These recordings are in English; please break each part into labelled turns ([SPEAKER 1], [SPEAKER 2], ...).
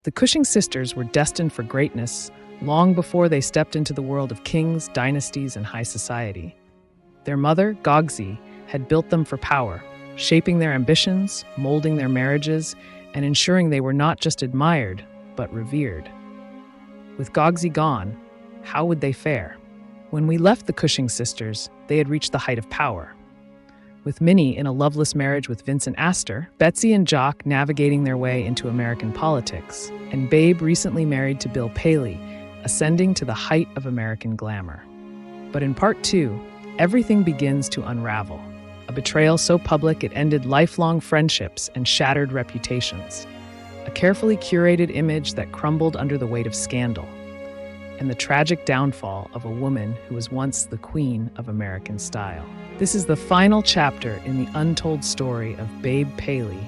[SPEAKER 1] The Cushing sisters were destined for greatness long before they stepped into the world of kings, dynasties, and high society. Their mother, Betsey, had built them for power, shaping their ambitions, molding their marriages, and ensuring they were not just admired, but revered. With Betsey gone, how would they fare? When we left the Cushing sisters, they had reached the height of power. With Minnie in a loveless marriage with Vincent Aster, Betsy and Jock navigating their way into American politics, and Babe recently married to Babe Paley, ascending to the height of American glamour. But in part 2, everything begins to unravel. A betrayal so public it ended lifelong friendships and shattered reputations. A carefully curated image that crumbled under the weight of scandal. And the tragic downfall of a woman who was once the queen of American style. This is the final chapter in the untold story of Babe Paley,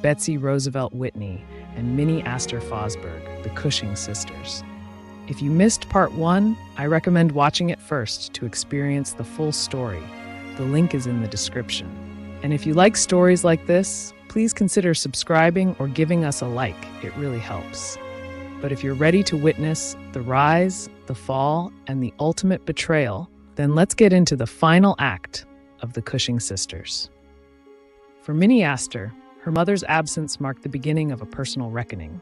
[SPEAKER 1] Betsy Roosevelt Whitney, and Minnie Aster Fosberg, the Cushing sisters. If you missed part 1, I recommend watching it first to experience the full story. The link is in the description. And if you like stories like this, please consider subscribing or giving us a like. It really helps. But if you're ready to witness the rise, the fall, and the ultimate betrayal, then let's get into the final act of the Cushing sisters. For Minnie Aster, her mother's absence marked the beginning of a personal reckoning.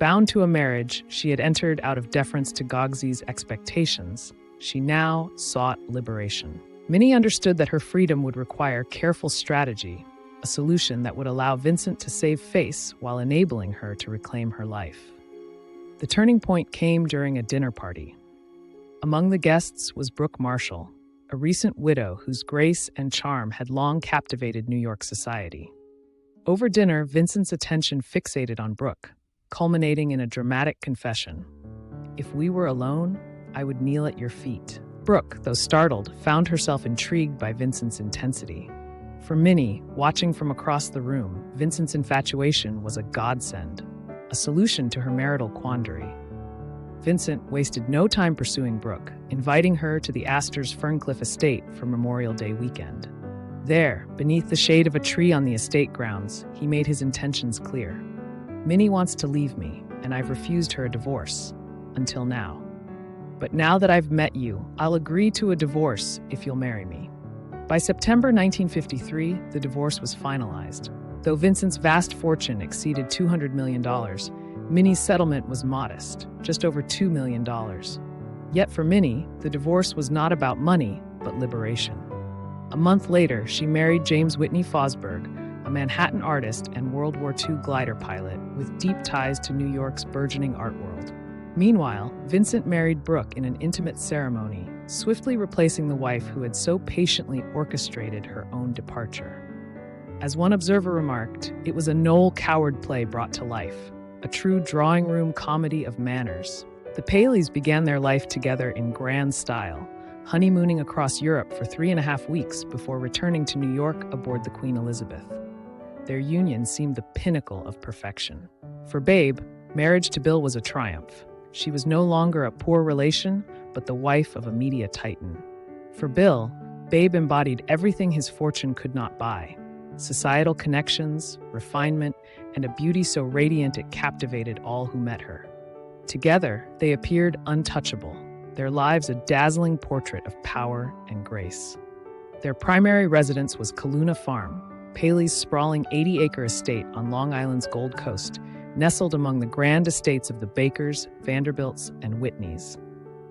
[SPEAKER 1] Bound to a marriage she had entered out of deference to Betsey's expectations, she now sought liberation. Minnie understood that her freedom would require careful strategy, a solution that would allow Vincent to save face while enabling her to reclaim her life. The turning point came during a dinner party. Among the guests was Brooke Marshall, a recent widow whose grace and charm had long captivated New York society. Over dinner, Vincent's attention fixated on Brooke, culminating in a dramatic confession. "If we were alone, I would kneel at your feet." Brooke, though startled, found herself intrigued by Vincent's intensity. For Minnie, watching from across the room, Vincent's infatuation was a godsend, a solution to her marital quandary. Vincent wasted no time pursuing Brooke, inviting her to the Asters' Ferncliff estate for Memorial Day weekend. There, beneath the shade of a tree on the estate grounds, he made his intentions clear. "Minnie wants to leave me, and I've refused her a divorce, until now. But now that I've met you, I'll agree to a divorce if you'll marry me." By September 1953, the divorce was finalized. Though Vincent's vast fortune exceeded $200 million, Minnie's settlement was modest, just over $2 million. Yet for Minnie, the divorce was not about money, but liberation. A month later, she married James Whitney Fosberg, a Manhattan artist and World War II glider pilot with deep ties to New York's burgeoning art world. Meanwhile, Vincent married Brooke in an intimate ceremony, swiftly replacing the wife who had so patiently orchestrated her own departure. As one observer remarked, it was a Noel Coward play brought to life, a true drawing room comedy of manners. The Paleys began their life together in grand style, honeymooning across Europe for 3.5 weeks before returning to New York aboard the Queen Elizabeth. Their union seemed the pinnacle of perfection. For Babe, marriage to Bill was a triumph. She was no longer a poor relation, but the wife of a media titan. For Bill, Babe embodied everything his fortune could not buy: societal connections, refinement, and a beauty so radiant it captivated all who met her. Together, they appeared untouchable, their lives a dazzling portrait of power and grace. Their primary residence was Kaluna Farm, Paley's sprawling 80-acre estate on Long Island's Gold Coast, nestled among the grand estates of the Bakers, Vanderbilts, and Whitneys.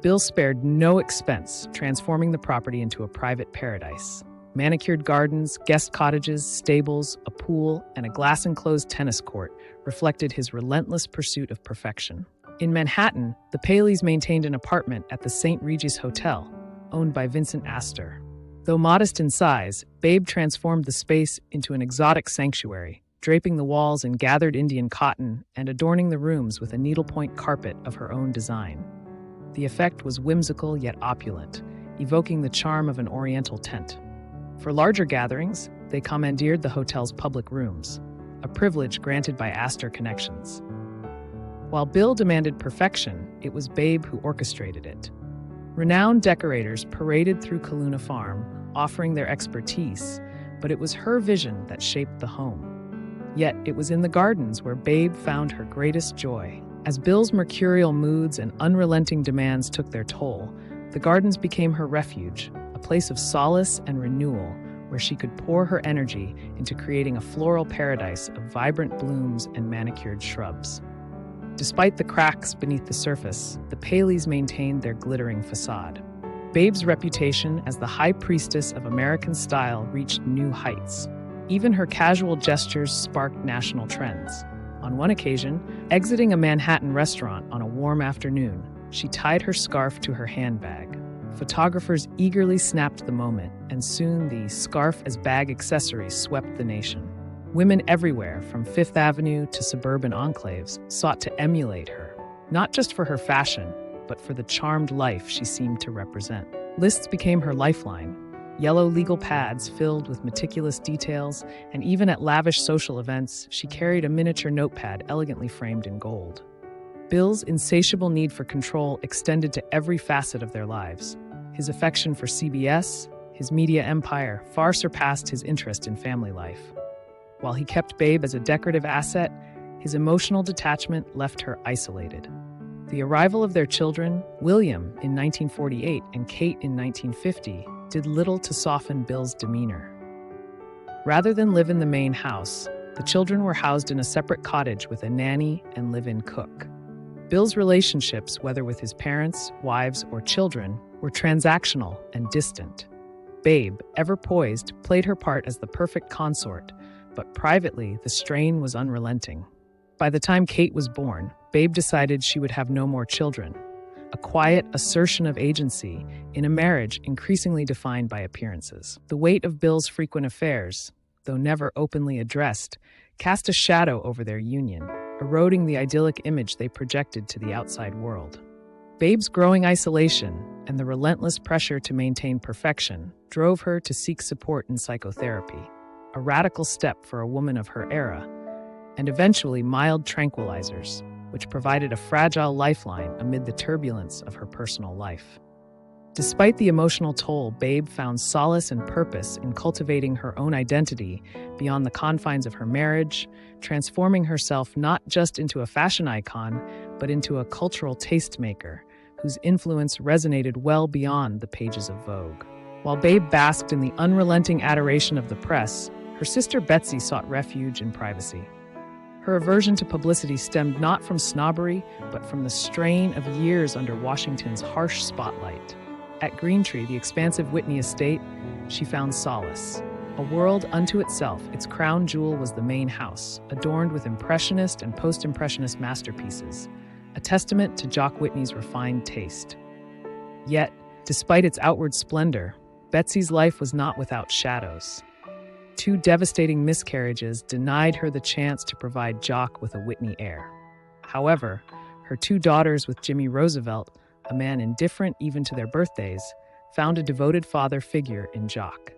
[SPEAKER 1] Bill spared no expense, transforming the property into a private paradise. Manicured gardens, guest cottages, stables, a pool, and a glass-enclosed tennis court reflected his relentless pursuit of perfection. In Manhattan, the Paleys maintained an apartment at the St. Regis Hotel, owned by Vincent Aster. Though modest in size, Babe transformed the space into an exotic sanctuary, draping the walls in gathered Indian cotton and adorning the rooms with a needlepoint carpet of her own design. The effect was whimsical yet opulent, evoking the charm of an oriental tent. For larger gatherings, they commandeered the hotel's public rooms, a privilege granted by Aster connections. While Bill demanded perfection, it was Babe who orchestrated it. Renowned decorators paraded through Kaluna Farm, offering their expertise, but it was her vision that shaped the home. Yet it was in the gardens where Babe found her greatest joy. As Bill's mercurial moods and unrelenting demands took their toll, the gardens became her refuge, a place of solace and renewal where she could pour her energy into creating a floral paradise of vibrant blooms and manicured shrubs. Despite the cracks beneath the surface, the Paleys maintained their glittering facade. Babe's reputation as the high priestess of American style reached new heights. Even her casual gestures sparked national trends. On one occasion, exiting a Manhattan restaurant on a warm afternoon, she tied her scarf to her handbag. Photographers eagerly snapped the moment, and soon the scarf as bag accessory swept the nation. Women everywhere, from Fifth Avenue to suburban enclaves, sought to emulate her, not just for her fashion, but for the charmed life she seemed to represent. Lists became her lifeline. Yellow legal pads filled with meticulous details, and even at lavish social events, she carried a miniature notepad elegantly framed in gold. Bill's insatiable need for control extended to every facet of their lives. His affection for CBS, his media empire, far surpassed his interest in family life. While he kept Babe as a decorative asset, his emotional detachment left her isolated. The arrival of their children, William in 1948 and Kate in 1950, did little to soften Bill's demeanor. Rather than live in the main house, the children were housed in a separate cottage with a nanny and live-in cook. Bill's relationships, whether with his parents, wives, or children, were transactional and distant. Babe, ever poised, played her part as the perfect consort, but privately, the strain was unrelenting. By the time Kate was born, Babe decided she would have no more children, a quiet assertion of agency in a marriage increasingly defined by appearances. The weight of Bill's frequent affairs, though never openly addressed, cast a shadow over their union, eroding the idyllic image they projected to the outside world. Babe's growing isolation and the relentless pressure to maintain perfection drove her to seek support in psychotherapy, a radical step for a woman of her era, and eventually mild tranquilizers, which provided a fragile lifeline amid the turbulence of her personal life. Despite the emotional toll, Babe found solace and purpose in cultivating her own identity beyond the confines of her marriage, transforming herself not just into a fashion icon, but into a cultural tastemaker whose influence resonated well beyond the pages of Vogue. While Babe basked in the unrelenting adoration of the press, her sister Betsy sought refuge in privacy. Her aversion to publicity stemmed not from snobbery, but from the strain of years under Washington's harsh spotlight. At Greentree, the expansive Whitney estate, she found solace. A world unto itself, its crown jewel was the main house, adorned with Impressionist and post-Impressionist masterpieces, a testament to Jock Whitney's refined taste. Yet, despite its outward splendor, Betsy's life was not without shadows. 2 devastating miscarriages denied her the chance to provide Jock with a Whitney heir. However, her 2 daughters with Jimmy Roosevelt, a man indifferent even to their birthdays, found a devoted father figure in Jock.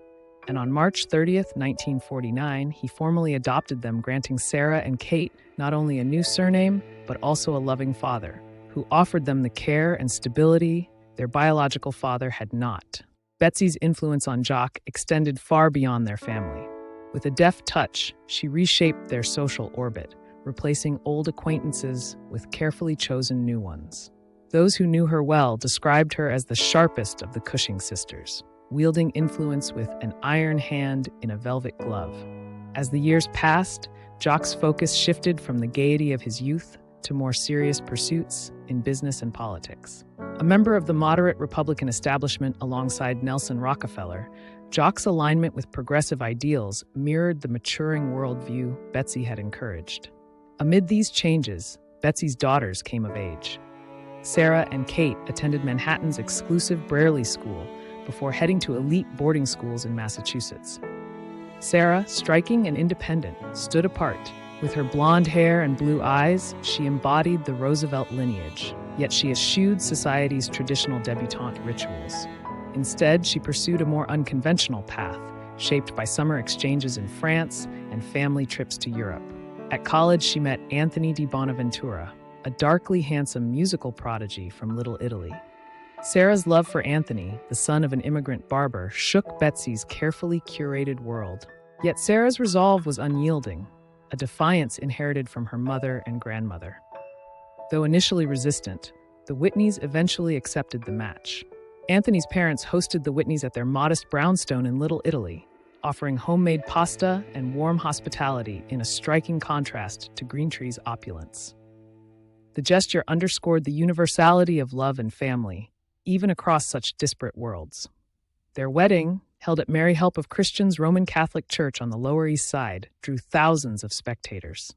[SPEAKER 1] And on March 30th, 1949, he formally adopted them, granting Sarah and Kate not only a new surname, but also a loving father, who offered them the care and stability their biological father had not. Betsy's influence on Jock extended far beyond their family. With a deft touch, she reshaped their social orbit, replacing old acquaintances with carefully chosen new ones. Those who knew her well described her as the sharpest of the Cushing sisters, wielding influence with an iron hand in a velvet glove. As the years passed, Jock's focus shifted from the gaiety of his youth to more serious pursuits in business and politics. A member of the moderate Republican establishment alongside Nelson Rockefeller, Jock's alignment with progressive ideals mirrored the maturing worldview Betsy had encouraged. Amid these changes, Betsy's daughters came of age. Sarah and Kate attended Manhattan's exclusive Brearley School before heading to elite boarding schools in Massachusetts. Sarah, striking and independent, stood apart. With her blonde hair and blue eyes, she embodied the Roosevelt lineage, yet she eschewed society's traditional debutante rituals. Instead, she pursued a more unconventional path, shaped by summer exchanges in France and family trips to Europe. At college, she met Anthony di Bonaventura, a darkly handsome musical prodigy from Little Italy. Sarah's love for Anthony, the son of an immigrant barber, shook Betsy's carefully curated world. Yet Sarah's resolve was unyielding. a defiance inherited from her mother and grandmother. Though initially resistant, the Whitneys eventually accepted the match. Anthony's parents hosted the Whitneys at their modest brownstone in Little Italy, offering homemade pasta and warm hospitality in a striking contrast to Greentree's opulence. The gesture underscored the universality of love and family, even across such disparate worlds. Their wedding, held at Mary Help of Christians Roman Catholic Church on the Lower East Side, drew thousands of spectators.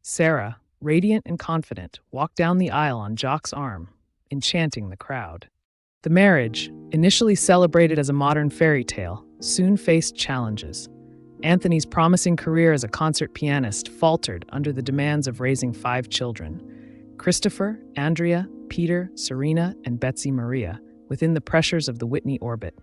[SPEAKER 1] Sarah, radiant and confident, walked down the aisle on Jock's arm, enchanting the crowd. The marriage, initially celebrated as a modern fairy tale, soon faced challenges. Anthony's promising career as a concert pianist faltered under the demands of raising 5 children: Christopher, Andrea, Peter, Serena, and Betsy Maria, within the pressures of the Whitney orbit.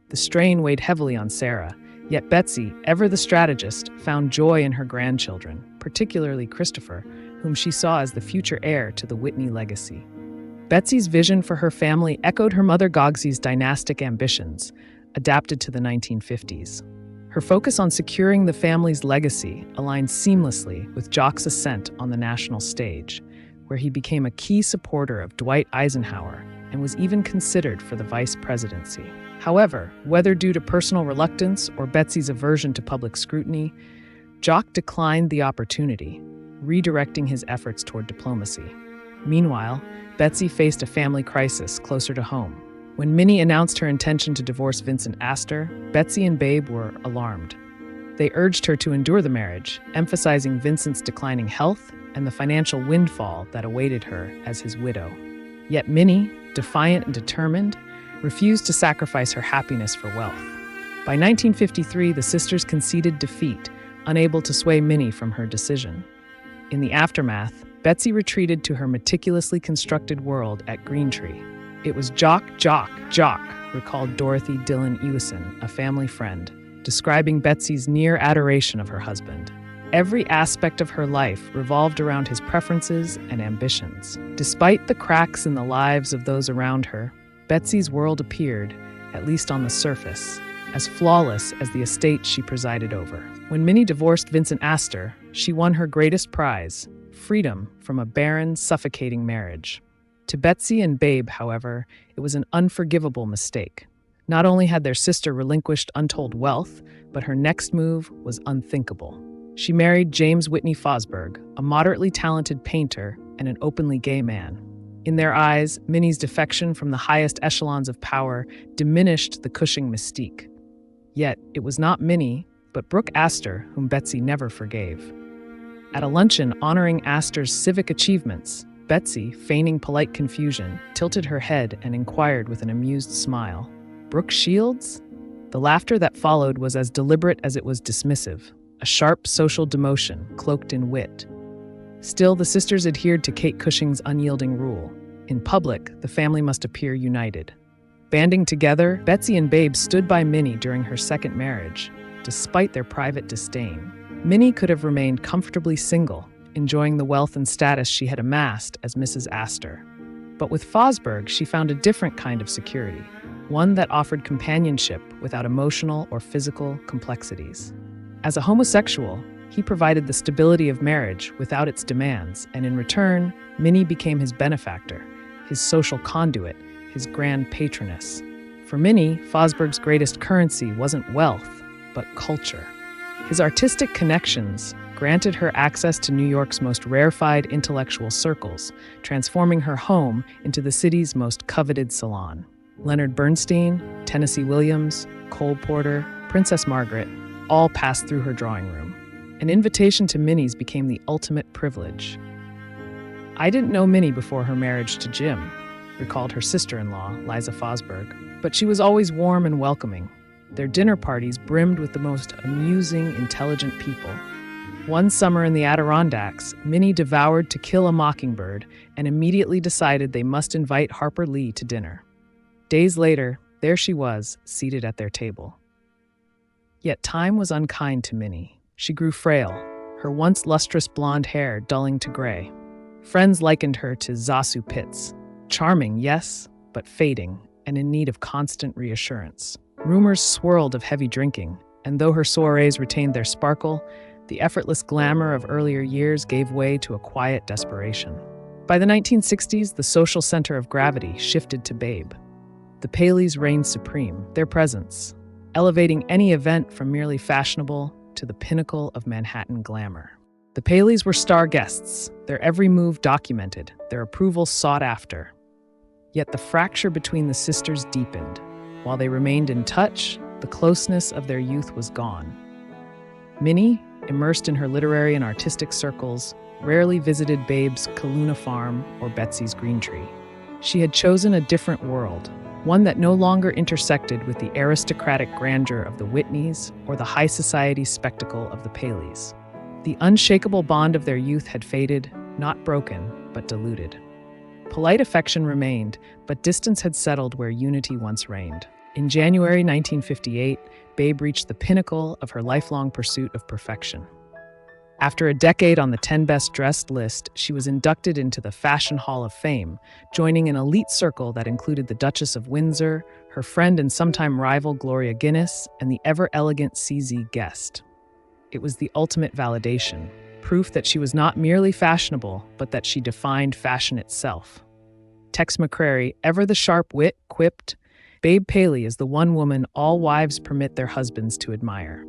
[SPEAKER 1] The strain weighed heavily on Sarah, yet Betsy, ever the strategist, found joy in her grandchildren, particularly Christopher, whom she saw as the future heir to the Whitney legacy. Betsy's vision for her family echoed her mother Gogsey's dynastic ambitions, adapted to the 1950s. Her focus on securing the family's legacy aligned seamlessly with Jock's ascent on the national stage, where he became a key supporter of Dwight Eisenhower and was even considered for the vice presidency. However, whether due to personal reluctance or Betsy's aversion to public scrutiny, Jock declined the opportunity, redirecting his efforts toward diplomacy. Meanwhile, Betsy faced a family crisis closer to home. When Minnie announced her intention to divorce Vincent Aster, Betsy and Babe were alarmed. They urged her to endure the marriage, emphasizing Vincent's declining health and the financial windfall that awaited her as his widow. Yet Minnie, defiant and determined, refused to sacrifice her happiness for wealth. By 1953, the sisters conceded defeat, unable to sway Minnie from her decision. In the aftermath, Betsy retreated to her meticulously constructed world at Greentree. It was Jock, recalled Dorothy Dillon Ewison, a family friend, describing Betsy's near adoration of her husband. Every aspect of her life revolved around his preferences and ambitions. Despite the cracks in the lives of those around her, Betsy's world appeared, at least on the surface, as flawless as the estate she presided over. When Minnie divorced Vincent Astor, she won her greatest prize, freedom from a barren, suffocating marriage. To Betsy and Babe, however, it was an unforgivable mistake. Not only had their sister relinquished untold wealth, but her next move was unthinkable. She married James Whitney Fosburgh, a moderately talented painter and an openly gay man. In their eyes, Minnie's defection from the highest echelons of power diminished the Cushing mystique. Yet, it was not Minnie, but Brooke Astor whom Betsy never forgave. At a luncheon honoring Astor's civic achievements, Betsy, feigning polite confusion, tilted her head and inquired with an amused smile, "Brooke Shields?" The laughter that followed was as deliberate as it was dismissive, a sharp social demotion cloaked in wit. Still, the sisters adhered to Kate Cushing's unyielding rule. In public, the family must appear united. Banding together, Betsy and Babe stood by Minnie during her second marriage, despite their private disdain. Minnie could have remained comfortably single, enjoying the wealth and status she had amassed as Mrs. Astor. But with Fosburgh, she found a different kind of security, one that offered companionship without emotional or physical complexities. As a homosexual, he provided the stability of marriage without its demands, and in return, Minnie became his benefactor, his social conduit, his grand patroness. For Minnie, Fosburgh's greatest currency wasn't wealth, but culture. His artistic connections granted her access to New York's most rarefied intellectual circles, transforming her home into the city's most coveted salon. Leonard Bernstein, Tennessee Williams, Cole Porter, Princess Margaret all passed through her drawing room. An invitation to Minnie's became the ultimate privilege. "I didn't know Minnie before her marriage to Jim," recalled her sister-in-law, Liza Fosburgh, "but she was always warm and welcoming. Their dinner parties brimmed with the most amusing, intelligent people. One summer in the Adirondacks, Minnie devoured To Kill a Mockingbird and immediately decided they must invite Harper Lee to dinner. Days later, there she was, seated at their table." Yet time was unkind to Minnie. She grew frail, her once lustrous blonde hair dulling to gray. Friends likened her to Zasu Pitts. Charming, yes, but fading, and in need of constant reassurance. Rumors swirled of heavy drinking, and though her soirees retained their sparkle, The effortless glamour of earlier years gave way to a quiet desperation. By the 1960s, the social center of gravity shifted to Babe. The Paleys reigned supreme, their presence, elevating any event from merely fashionable to the pinnacle of Manhattan glamour. The Paleys were star guests, their every move documented, their approval sought after. Yet the fracture between the sisters deepened. While they remained in touch, the closeness of their youth was gone. Minnie, immersed in her literary and artistic circles, rarely visited Babe's Kaluna farm or Betsey's green tree. She had chosen a different world, one that no longer intersected with the aristocratic grandeur of the Whitneys or the high society spectacle of the Paleys. The unshakable bond of their youth had faded, not broken, but diluted. Polite affection remained, but distance had settled where unity once reigned. In January 1958, Babe reached the pinnacle of her lifelong pursuit of perfection. After a decade on the 10 best dressed list, she was inducted into the Fashion Hall of Fame, joining an elite circle that included the Duchess of Windsor, her friend and sometime rival Gloria Guinness, and the ever-elegant CZ Guest. It was the ultimate validation, proof that she was not merely fashionable, but that she defined fashion itself. Tex McCrary, ever the sharp wit, quipped, "Babe Paley is the one woman all wives permit their husbands to admire."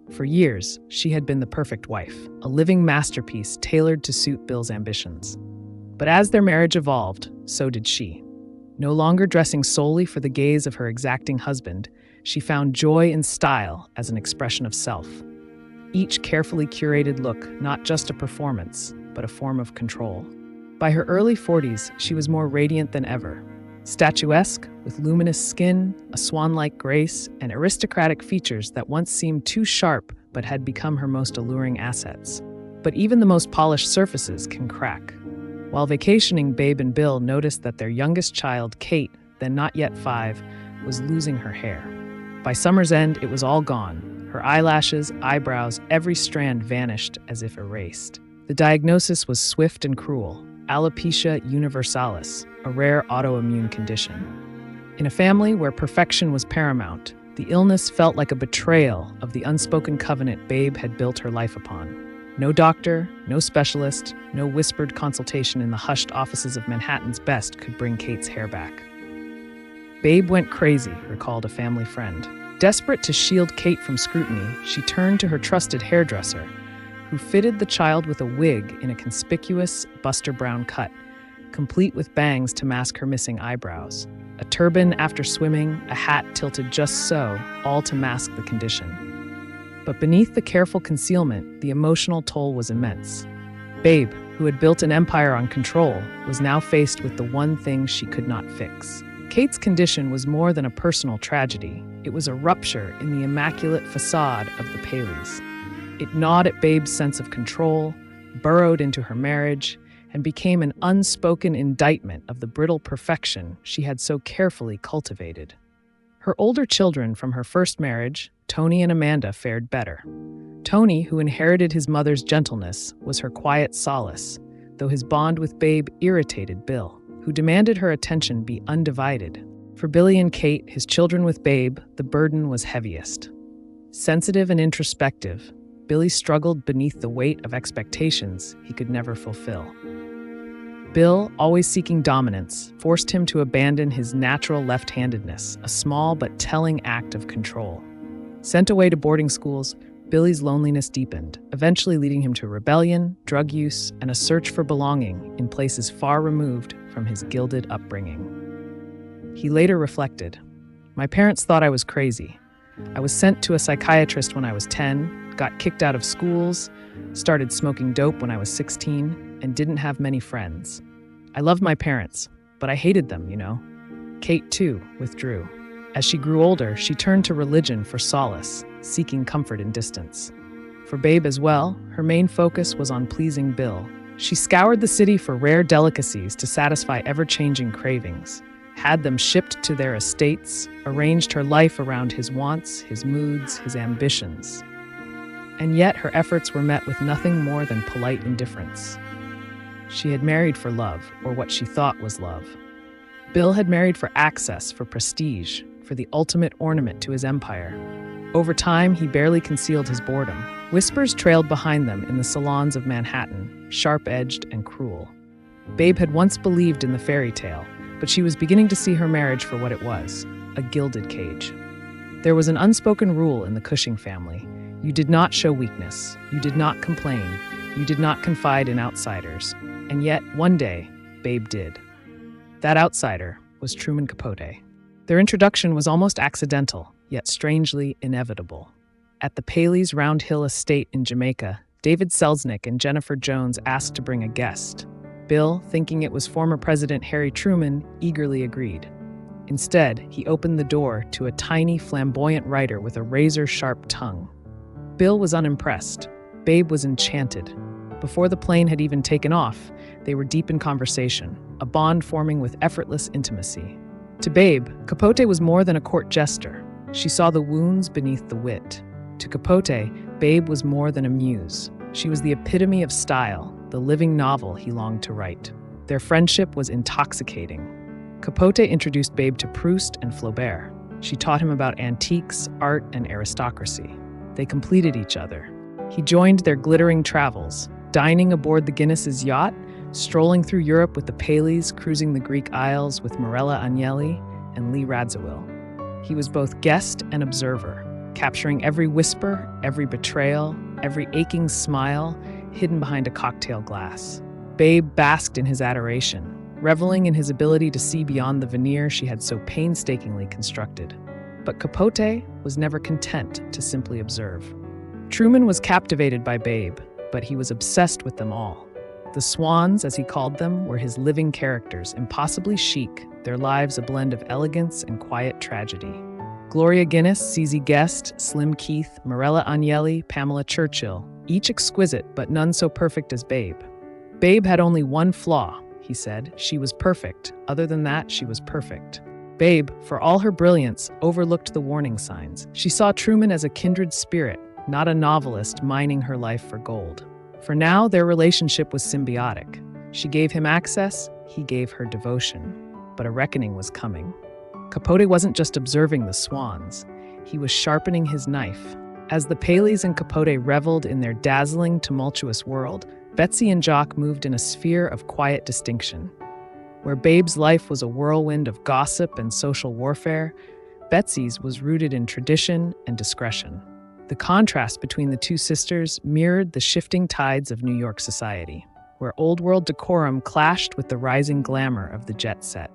[SPEAKER 1] For years, she had been the perfect wife, a living masterpiece tailored to suit Bill's ambitions. But as their marriage evolved, so did she. No longer dressing solely for the gaze of her exacting husband, she found joy in style as an expression of self. Each carefully curated look, not just a performance, but a form of control. By her early 40s, she was more radiant than ever. Statuesque, with luminous skin, a swan-like grace, and aristocratic features that once seemed too sharp but had become her most alluring assets. But even the most polished surfaces can crack. While vacationing, Babe and Bill noticed that their youngest child, Kate, then not yet 5, was losing her hair. By summer's end, it was all gone. Her eyelashes, eyebrows, every strand vanished as if erased. The diagnosis was swift and cruel: alopecia universalis, a rare autoimmune condition. In a family where perfection was paramount, the illness felt like a betrayal of the unspoken covenant Babe had built her life upon. No doctor, no specialist, no whispered consultation in the hushed offices of Manhattan's best could bring Kate's hair back. Babe went crazy, recalled a family friend. Desperate to shield Kate from scrutiny, she turned to her trusted hairdresser, who fitted the child with a wig in a conspicuous Buster Brown cut, complete with bangs to mask her missing eyebrows. A turban after swimming, a hat tilted just so, all to mask the condition. But beneath the careful concealment, the emotional toll was immense. Babe, who had built an empire on control, was now faced with the one thing she could not fix. Kate's condition was more than a personal tragedy. It was a rupture in the immaculate facade of the Paleys. It gnawed at Babe's sense of control, burrowed into her marriage, and became an unspoken indictment of the brittle perfection she had so carefully cultivated. Her older children from her first marriage, Tony and Amanda, fared better. Tony, who inherited his mother's gentleness, was her quiet solace, though his bond with Babe irritated Bill, who demanded her attention be undivided. For Billy and Kate, his children with Babe, the burden was heaviest. Sensitive and introspective, Billy struggled beneath the weight of expectations he could never fulfill. Bill, always seeking dominance, forced him to abandon his natural left-handedness, a small but telling act of control. Sent away to boarding schools, Billy's loneliness deepened, eventually leading him to rebellion, drug use, and a search for belonging in places far removed from his gilded upbringing. He later reflected, "My parents thought I was crazy. I was sent to a psychiatrist when I was 10, got kicked out of schools, started smoking dope when I was 16, and didn't have many friends. I loved my parents, but I hated them, you know." Kate, too, withdrew. As she grew older, she turned to religion for solace, seeking comfort in distance. For Babe as well, her main focus was on pleasing Bill. She scoured the city for rare delicacies to satisfy ever-changing cravings, had them shipped to their estates, arranged her life around his wants, his moods, his ambitions. And yet her efforts were met with nothing more than polite indifference. She had married for love, or what she thought was love. Bill had married for access, for prestige, for the ultimate ornament to his empire. Over time, he barely concealed his boredom. Whispers trailed behind them in the salons of Manhattan, sharp-edged and cruel. Babe had once believed in the fairy tale, but she was beginning to see her marriage for what it was, a gilded cage. There was an unspoken rule in the Cushing family. You did not show weakness. You did not complain. You did not confide in outsiders. And yet, one day, Babe did. That outsider was Truman Capote. Their introduction was almost accidental, yet strangely inevitable. At the Paley's Round Hill estate in Jamaica, David Selznick and Jennifer Jones asked to bring a guest. Bill, thinking it was former President Harry Truman, eagerly agreed. Instead, he opened the door to a tiny, flamboyant writer with a razor-sharp tongue. Bill was unimpressed. Babe was enchanted. Before the plane had even taken off, they were deep in conversation, a bond forming with effortless intimacy. To Babe, Capote was more than a court jester. She saw the wounds beneath the wit. To Capote, Babe was more than a muse. She was the epitome of style, the living novel he longed to write. Their friendship was intoxicating. Capote introduced Babe to Proust and Flaubert. She taught him about antiques, art, and aristocracy. They completed each other. He joined their glittering travels, dining aboard the Guinness's yacht, strolling through Europe with the Paleys, cruising the Greek Isles with Mirella Agnelli and Lee Radziwill. He was both guest and observer, capturing every whisper, every betrayal, every aching smile hidden behind a cocktail glass. Babe basked in his adoration, reveling in his ability to see beyond the veneer she had so painstakingly constructed. But Capote was never content to simply observe. Truman was captivated by Babe, but he was obsessed with them all. The swans, as he called them, were his living characters, impossibly chic, their lives a blend of elegance and quiet tragedy. Gloria Guinness, CZ Guest, Slim Keith, Mirella Agnelli, Pamela Churchill, each exquisite but none so perfect as Babe. Babe had only one flaw, he said. She was perfect. Other than that, she was perfect. Babe, for all her brilliance, overlooked the warning signs. She saw Truman as a kindred spirit, not a novelist mining her life for gold. For now, their relationship was symbiotic. She gave him access, he gave her devotion. But a reckoning was coming. Capote wasn't just observing the swans. He was sharpening his knife. As the Paleys and Capote reveled in their dazzling, tumultuous world, Betsy and Jock moved in a sphere of quiet distinction. Where Babe's life was a whirlwind of gossip and social warfare, Betsy's was rooted in tradition and discretion. The contrast between the two sisters mirrored the shifting tides of New York society, where old-world decorum clashed with the rising glamour of the jet set.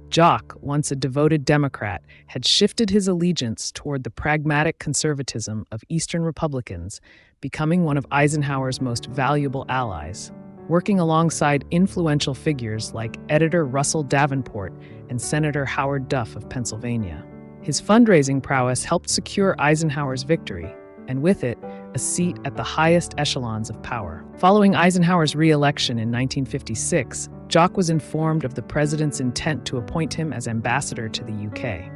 [SPEAKER 1] Jock, once a devoted Democrat, had shifted his allegiance toward the pragmatic conservatism of Eastern Republicans, becoming one of Eisenhower's most valuable allies, working alongside influential figures like editor Russell Davenport and Senator Howard Duff of Pennsylvania. His fundraising prowess helped secure Eisenhower's victory, and with it, a seat at the highest echelons of power. Following Eisenhower's re-election in 1956, Jock was informed of the president's intent to appoint him as ambassador to the UK.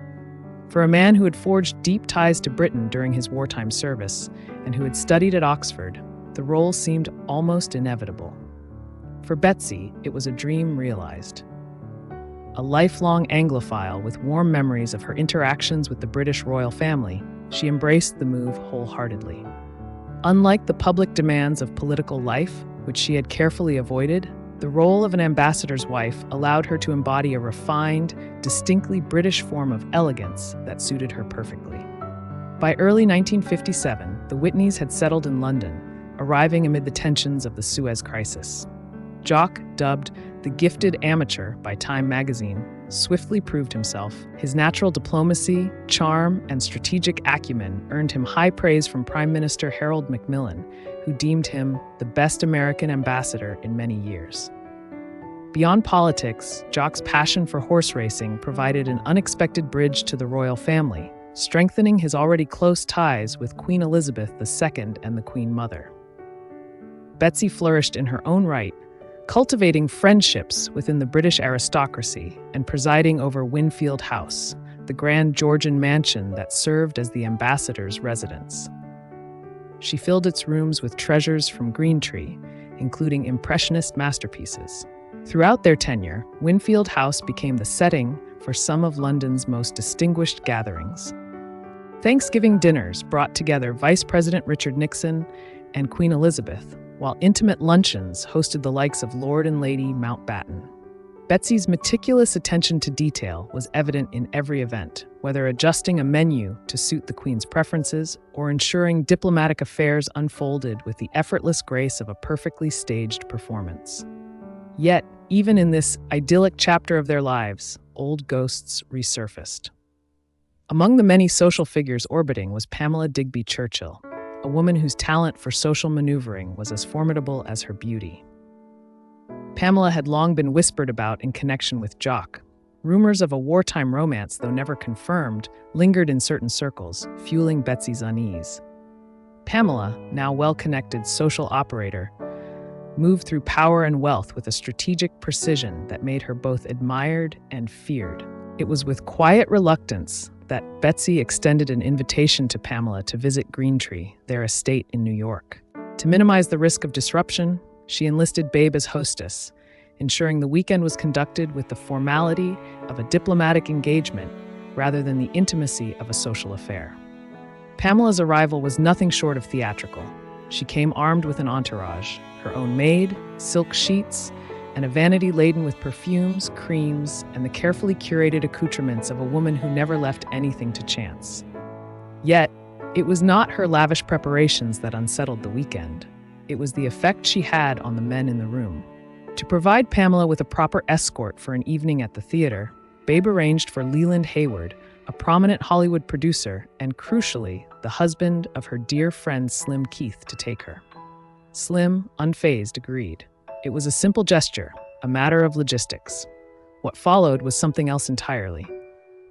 [SPEAKER 1] For a man who had forged deep ties to Britain during his wartime service and who had studied at Oxford, the role seemed almost inevitable. For Betsy, it was a dream realized. A lifelong Anglophile with warm memories of her interactions with the British royal family, she embraced the move wholeheartedly. Unlike the public demands of political life, which she had carefully avoided, the role of an ambassador's wife allowed her to embody a refined, distinctly British form of elegance that suited her perfectly. By early 1957, the Whitneys had settled in London, arriving amid the tensions of the Suez Crisis. Jock, dubbed the gifted amateur by Time magazine, swiftly proved himself. His natural diplomacy, charm, and strategic acumen earned him high praise from Prime Minister Harold Macmillan, who deemed him the best American ambassador in many years. Beyond politics, Jock's passion for horse racing provided an unexpected bridge to the royal family, strengthening his already close ties with Queen Elizabeth II and the Queen Mother. Betsy flourished in her own right, cultivating friendships within the British aristocracy and presiding over Winfield House, the grand Georgian mansion that served as the ambassador's residence. She filled its rooms with treasures from Greentree, including Impressionist masterpieces. Throughout their tenure, Winfield House became the setting for some of London's most distinguished gatherings. Thanksgiving dinners brought together Vice President Richard Nixon and Queen Elizabeth, while intimate luncheons hosted the likes of Lord and Lady Mountbatten. Betsy's meticulous attention to detail was evident in every event, whether adjusting a menu to suit the Queen's preferences or ensuring diplomatic affairs unfolded with the effortless grace of a perfectly staged performance. Yet, even in this idyllic chapter of their lives, old ghosts resurfaced. Among the many social figures orbiting was Pamela Digby Churchill, a woman whose talent for social maneuvering was as formidable as her beauty. Pamela had long been whispered about in connection with Jock. Rumors of a wartime romance, though never confirmed, lingered in certain circles, fueling Betsy's unease. Pamela, now well-connected social operator, moved through power and wealth with a strategic precision that made her both admired and feared. It was with quiet reluctance that Betsy extended an invitation to Pamela to visit Greentree, their estate in New York. To minimize the risk of disruption, she enlisted Babe as hostess, ensuring the weekend was conducted with the formality of a diplomatic engagement rather than the intimacy of a social affair. Pamela's arrival was nothing short of theatrical. She came armed with an entourage, her own maid, silk sheets, and a vanity laden with perfumes, creams, and the carefully curated accoutrements of a woman who never left anything to chance. Yet, it was not her lavish preparations that unsettled the weekend. It was the effect she had on the men in the room. To provide Pamela with a proper escort for an evening at the theater, Babe arranged for Leland Hayward, a prominent Hollywood producer and, crucially, the husband of her dear friend Slim Keith, to take her. Slim, unfazed, agreed. It was a simple gesture, a matter of logistics. What followed was something else entirely.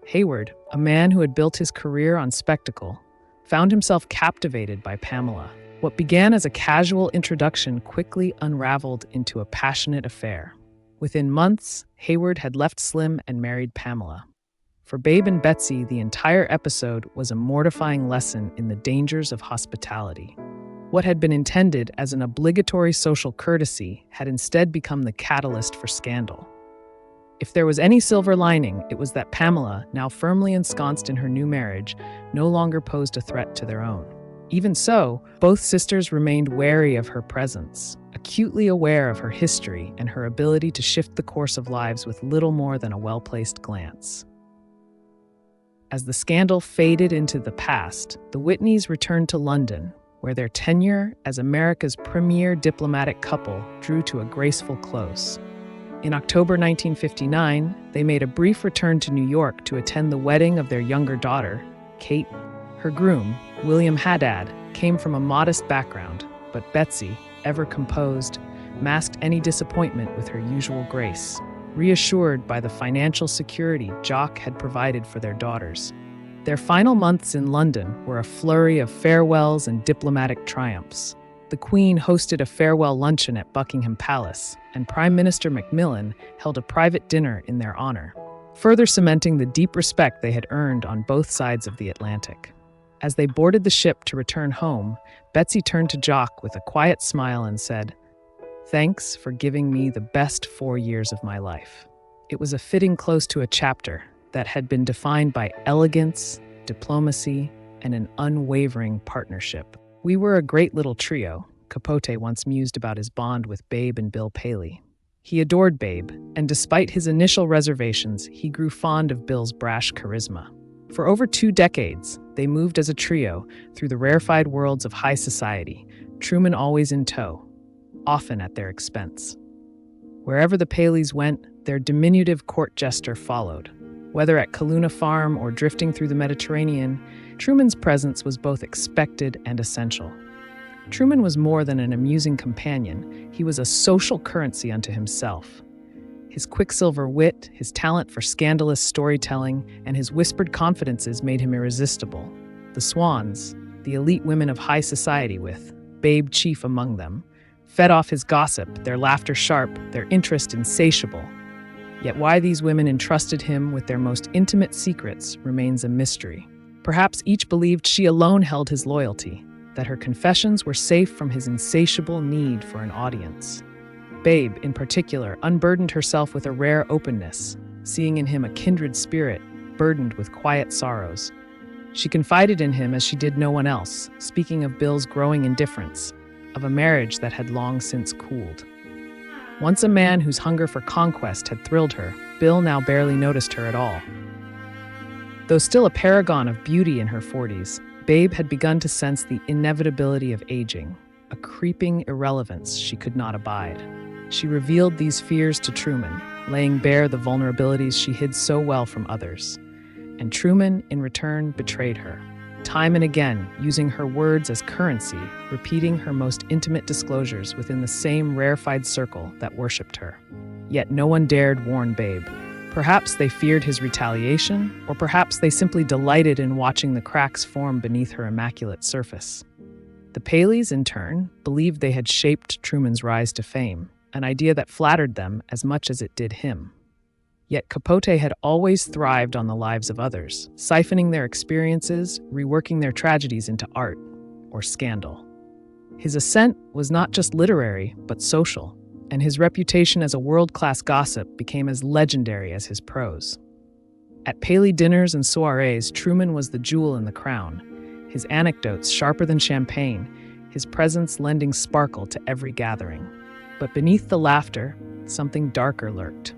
[SPEAKER 1] Hayward, a man who had built his career on spectacle, found himself captivated by Pamela. What began as a casual introduction quickly unraveled into a passionate affair. Within months, Hayward had left Slim and married Pamela. For Babe and Betsy, the entire episode was a mortifying lesson in the dangers of hospitality. What had been intended as an obligatory social courtesy had instead become the catalyst for scandal. If there was any silver lining, it was that Pamela, now firmly ensconced in her new marriage, no longer posed a threat to their own. Even so, both sisters remained wary of her presence, acutely aware of her history and her ability to shift the course of lives with little more than a well-placed glance. As the scandal faded into the past, the Whitneys returned to London, where their tenure as America's premier diplomatic couple drew to a graceful close. In October 1959, they made a brief return to New York to attend the wedding of their younger daughter, Kate. Her groom, William Haddad, came from a modest background, but Betsy, ever composed, masked any disappointment with her usual grace, reassured by the financial security Jock had provided for their daughters. Their final months in London were a flurry of farewells and diplomatic triumphs. The Queen hosted a farewell luncheon at Buckingham Palace, and Prime Minister Macmillan held a private dinner in their honor, further cementing the deep respect they had earned on both sides of the Atlantic. As they boarded the ship to return home, Betsy turned to Jock with a quiet smile and said, "Thanks for giving me the best 4 years of my life." It was a fitting close to a chapter that had been defined by elegance, diplomacy, and an unwavering partnership. "We were a great little trio," Capote once mused about his bond with Babe and Bill Paley. He adored Babe, and despite his initial reservations, he grew fond of Bill's brash charisma. For over 2 decades, they moved as a trio through the rarefied worlds of high society, Truman always in tow, often at their expense. Wherever the Paleys went, their diminutive court jester followed. Whether at Kaluna Farm or drifting through the Mediterranean, Truman's presence was both expected and essential. Truman was more than an amusing companion. He was a social currency unto himself. His quicksilver wit, his talent for scandalous storytelling, and his whispered confidences made him irresistible. The Swans, the elite women of high society with Babe chief among them, fed off his gossip, their laughter sharp, their interest insatiable. Yet why these women entrusted him with their most intimate secrets remains a mystery. Perhaps each believed she alone held his loyalty, that her confessions were safe from his insatiable need for an audience. Babe, in particular, unburdened herself with a rare openness, seeing in him a kindred spirit, burdened with quiet sorrows. She confided in him as she did no one else, speaking of Bill's growing indifference, of a marriage that had long since cooled. Once a man whose hunger for conquest had thrilled her, Bill now barely noticed her at all. Though still a paragon of beauty in her 40s, Babe had begun to sense the inevitability of aging, a creeping irrelevance she could not abide. She revealed these fears to Truman, laying bare the vulnerabilities she hid so well from others. And Truman, in return, betrayed her, time and again using her words as currency, repeating her most intimate disclosures within the same rarefied circle that worshipped her. Yet no one dared warn Babe. Perhaps they feared his retaliation, or perhaps they simply delighted in watching the cracks form beneath her immaculate surface. The Paleys, in turn, believed they had shaped Truman's rise to fame, an idea that flattered them as much as it did him. Yet Capote had always thrived on the lives of others, siphoning their experiences, reworking their tragedies into art or scandal. His ascent was not just literary, but social, and his reputation as a world-class gossip became as legendary as his prose. At Paly dinners and soirees, Truman was the jewel in the crown, his anecdotes sharper than champagne, his presence lending sparkle to every gathering. But beneath the laughter, something darker lurked.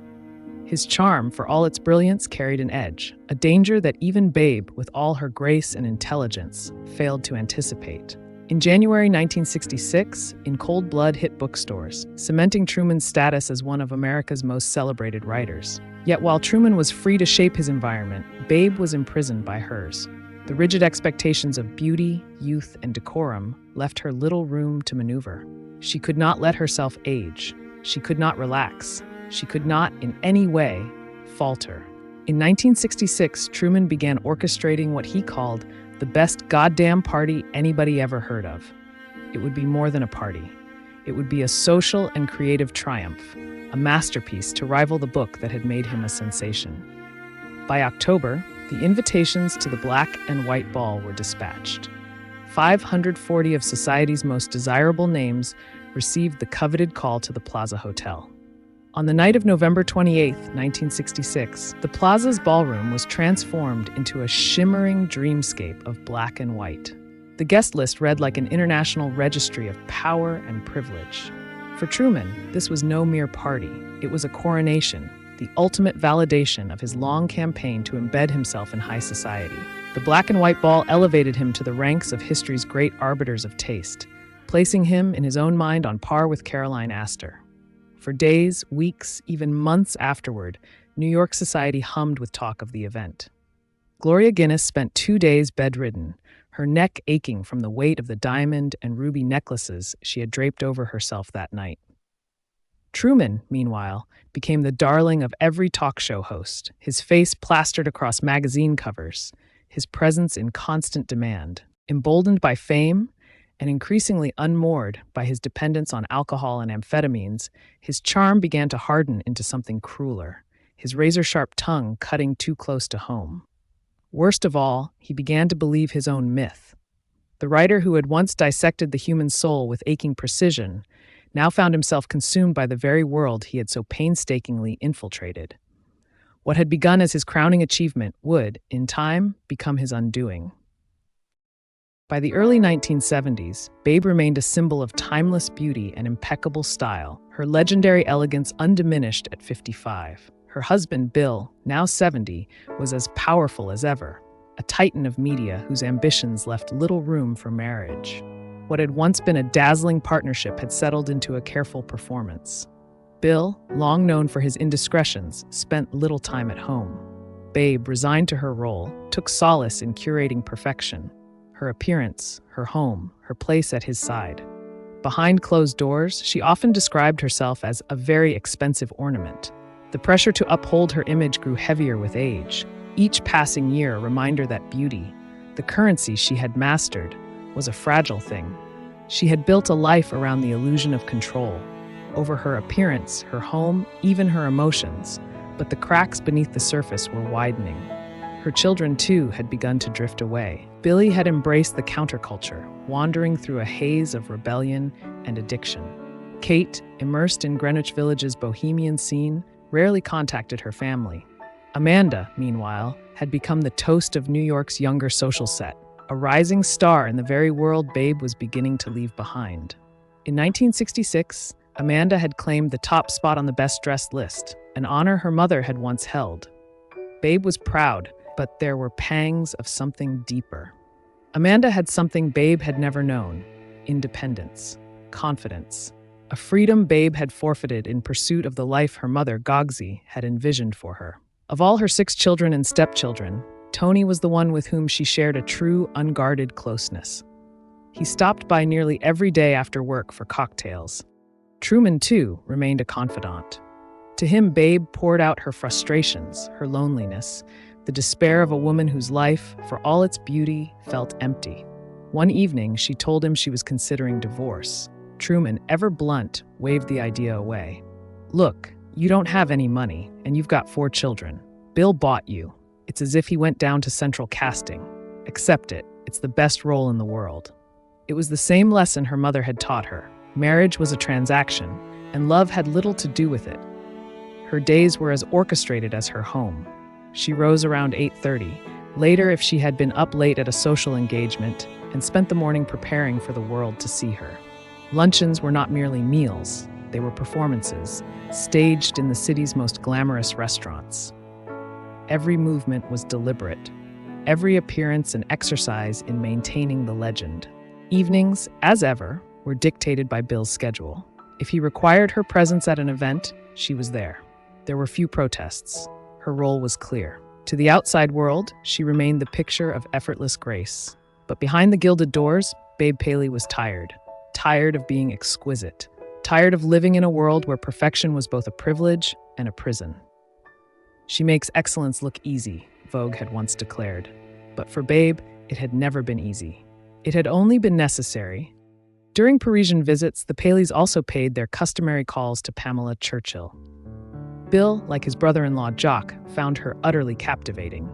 [SPEAKER 1] His charm, for all its brilliance, carried an edge, a danger that even Babe, with all her grace and intelligence, failed to anticipate. In January 1966, In Cold Blood hit bookstores, cementing Truman's status as one of America's most celebrated writers. Yet while Truman was free to shape his environment, Babe was imprisoned by hers. The rigid expectations of beauty, youth, and decorum left her little room to maneuver. She could not let herself age. She could not relax. She could not, in any way, falter. In 1966, Truman began orchestrating what he called the best goddamn party anybody ever heard of. It would be more than a party. It would be a social and creative triumph, a masterpiece to rival the book that had made him a sensation. By October, the invitations to the black and white ball were dispatched. 540 of society's most desirable names received the coveted call to the Plaza Hotel. On the night of November 28, 1966, the Plaza's ballroom was transformed into a shimmering dreamscape of black and white. The guest list read like an international registry of power and privilege. For Truman, this was no mere party. It was a coronation, the ultimate validation of his long campaign to embed himself in high society. The black and white ball elevated him to the ranks of history's great arbiters of taste, placing him in his own mind on par with Minnie Aster. For days, weeks, even months afterward, New York society hummed with talk of the event. Gloria Guinness spent 2 days bedridden, her neck aching from the weight of the diamond and ruby necklaces she had draped over herself that night. Truman, meanwhile, became the darling of every talk show host, his face plastered across magazine covers, his presence in constant demand. Emboldened by fame, and increasingly unmoored by his dependence on alcohol and amphetamines, his charm began to harden into something crueler, his razor-sharp tongue cutting too close to home. Worst of all, he began to believe his own myth. The writer who had once dissected the human soul with aching precision now found himself consumed by the very world he had so painstakingly infiltrated. What had begun as his crowning achievement would, in time, become his undoing. By the early 1970s, Babe remained a symbol of timeless beauty and impeccable style, her legendary elegance undiminished at 55. Her husband, Bill, now 70, was as powerful as ever, a titan of media whose ambitions left little room for marriage. What had once been a dazzling partnership had settled into a careful performance. Bill, long known for his indiscretions, spent little time at home. Babe, resigned to her role, took solace in curating perfection. Her appearance, her home, her place at his side. Behind closed doors, she often described herself as a very expensive ornament. The pressure to uphold her image grew heavier with age, each passing year a reminder that beauty, the currency she had mastered, was a fragile thing. She had built a life around the illusion of control, over her appearance, her home, even her emotions, but the cracks beneath the surface were widening. Her children, too, had begun to drift away. Billy had embraced the counterculture, wandering through a haze of rebellion and addiction. Kate, immersed in Greenwich Village's bohemian scene, rarely contacted her family. Amanda, meanwhile, had become the toast of New York's younger social set, a rising star in the very world Babe was beginning to leave behind. In 1966, Amanda had claimed the top spot on the best-dressed list, an honor her mother had once held. Babe was proud, but there were pangs of something deeper. Amanda had something Babe had never known: independence, confidence, a freedom Babe had forfeited in pursuit of the life her mother, Gogsy, had envisioned for her. Of all her 6 children and stepchildren, Tony was the one with whom she shared a true, unguarded closeness. He stopped by nearly every day after work for cocktails. Truman, too, remained a confidant. To him, Babe poured out her frustrations, her loneliness, the despair of a woman whose life, for all its beauty, felt empty. One evening, she told him she was considering divorce. Truman, ever blunt, waved the idea away. "Look, you don't have any money, and you've got 4 children. Bill bought you. It's as if he went down to central casting. Accept it. It's the best role in the world." It was the same lesson her mother had taught her. Marriage was a transaction, and love had little to do with it. Her days were as orchestrated as her home. She rose around 8:30, later if she had been up late at a social engagement, and spent the morning preparing for the world to see her. Luncheons were not merely meals, they were performances, staged in the city's most glamorous restaurants. Every movement was deliberate, every appearance an exercise in maintaining the legend. Evenings, as ever, were dictated by Bill's schedule. If he required her presence at an event, she was there. There were few protests. Her role was clear. To the outside world, she remained the picture of effortless grace. But behind the gilded doors, Babe Paley was tired. Tired of being exquisite. Tired of living in a world where perfection was both a privilege and a prison. "She makes excellence look easy," Vogue had once declared. But for Babe, it had never been easy. It had only been necessary. During Parisian visits, the Paleys also paid their customary calls to Pamela Churchill. Bill, like his brother-in-law Jock, found her utterly captivating.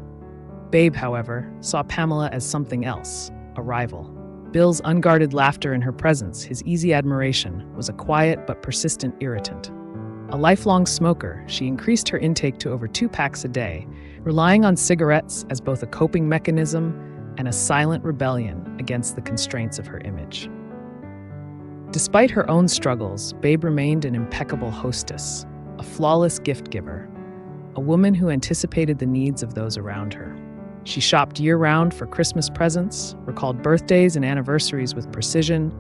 [SPEAKER 1] Babe, however, saw Pamela as something else, a rival. Bill's unguarded laughter in her presence, his easy admiration, was a quiet but persistent irritant. A lifelong smoker, she increased her intake to over 2 packs a day, relying on cigarettes as both a coping mechanism and a silent rebellion against the constraints of her image. Despite her own struggles, Babe remained an impeccable hostess, a flawless gift giver, a woman who anticipated the needs of those around her. She shopped year-round for Christmas presents, recalled birthdays and anniversaries with precision,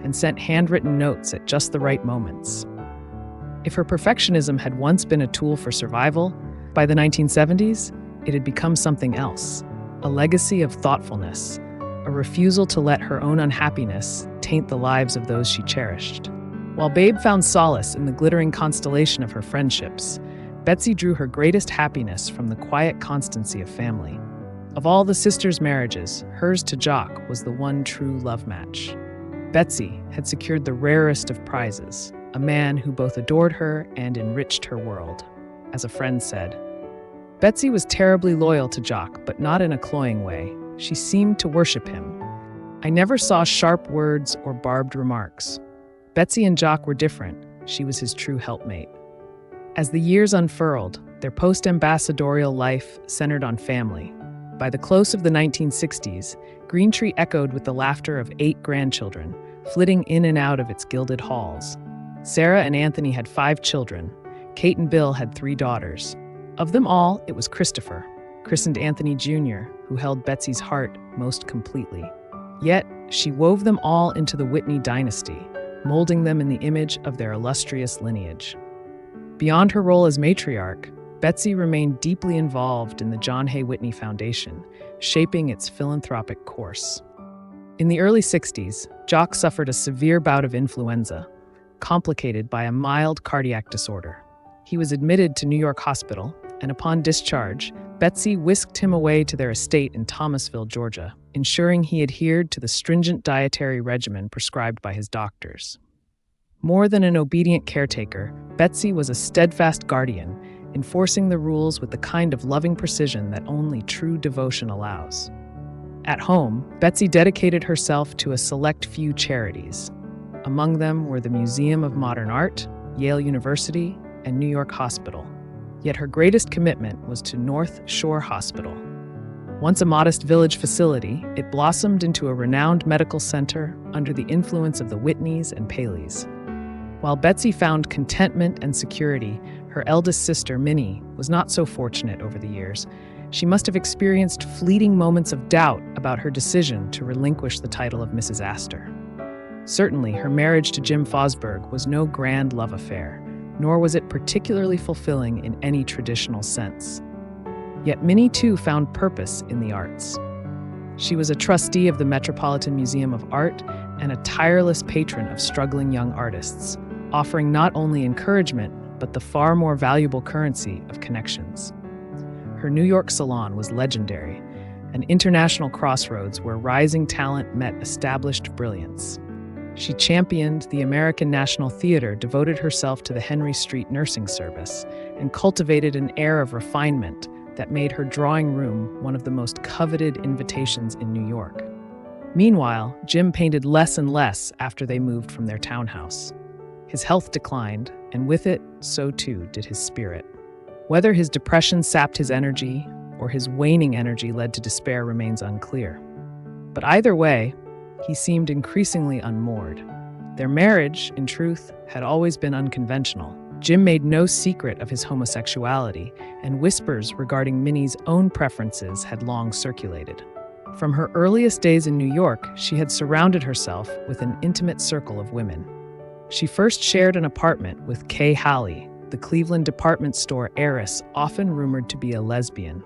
[SPEAKER 1] and sent handwritten notes at just the right moments. If her perfectionism had once been a tool for survival, by the 1970s, it had become something else, a legacy of thoughtfulness, a refusal to let her own unhappiness taint the lives of those she cherished. While Babe found solace in the glittering constellation of her friendships, Betsy drew her greatest happiness from the quiet constancy of family. Of all the sisters' marriages, hers to Jock was the one true love match. Betsy had secured the rarest of prizes, a man who both adored her and enriched her world. As a friend said, Betsy was terribly loyal to Jock, but not in a cloying way. She seemed to worship him. I never saw sharp words or barbed remarks. Betsy and Jock were different. She was his true helpmate. As the years unfurled, their post-ambassadorial life centered on family. By the close of the 1960s, Greentree echoed with the laughter of 8 grandchildren, flitting in and out of its gilded halls. Sarah and Anthony had 5 children. Kate and Bill had 3 daughters. Of them all, it was Christopher, christened Anthony Jr., who held Betsy's heart most completely. Yet, she wove them all into the Whitney dynasty, molding them in the image of their illustrious lineage. Beyond her role as matriarch, Betsy remained deeply involved in the John Hay Whitney Foundation, shaping its philanthropic course. In the early 60s, Jock suffered a severe bout of influenza, complicated by a mild cardiac disorder. He was admitted to New York Hospital, and upon discharge, Betsy whisked him away to their estate in Thomasville, Georgia, ensuring he adhered to the stringent dietary regimen prescribed by his doctors. More than an obedient caretaker, Betsy was a steadfast guardian, enforcing the rules with the kind of loving precision that only true devotion allows. At home, Betsy dedicated herself to a select few charities. Among them were the Museum of Modern Art, Yale University, and New York Hospital. Yet her greatest commitment was to North Shore Hospital. Once a modest village facility, it blossomed into a renowned medical center under the influence of the Whitneys and Paleys. While Betsy found contentment and security, her eldest sister, Minnie, was not so fortunate over the years. She must have experienced fleeting moments of doubt about her decision to relinquish the title of Mrs. Aster. Certainly, her marriage to Jim Fosburgh was no grand love affair, nor was it particularly fulfilling in any traditional sense. Yet Minnie, too, found purpose in the arts. She was a trustee of the Metropolitan Museum of Art and a tireless patron of struggling young artists, offering not only encouragement, but the far more valuable currency of connections. Her New York salon was legendary, an international crossroads where rising talent met established brilliance. She championed the American National Theater, devoted herself to the Henry Street nursing service, and cultivated an air of refinement that made her drawing room one of the most coveted invitations in New York. Meanwhile, Jim painted less and less after they moved from their townhouse. His health declined, and with it, so too did his spirit. Whether his depression sapped his energy or his waning energy led to despair remains unclear. But either way, he seemed increasingly unmoored. Their marriage, in truth, had always been unconventional. Jim made no secret of his homosexuality, and whispers regarding Minnie's own preferences had long circulated. From her earliest days in New York, she had surrounded herself with an intimate circle of women. She first shared an apartment with Kay Paly, the Cleveland department store heiress often rumored to be a lesbian.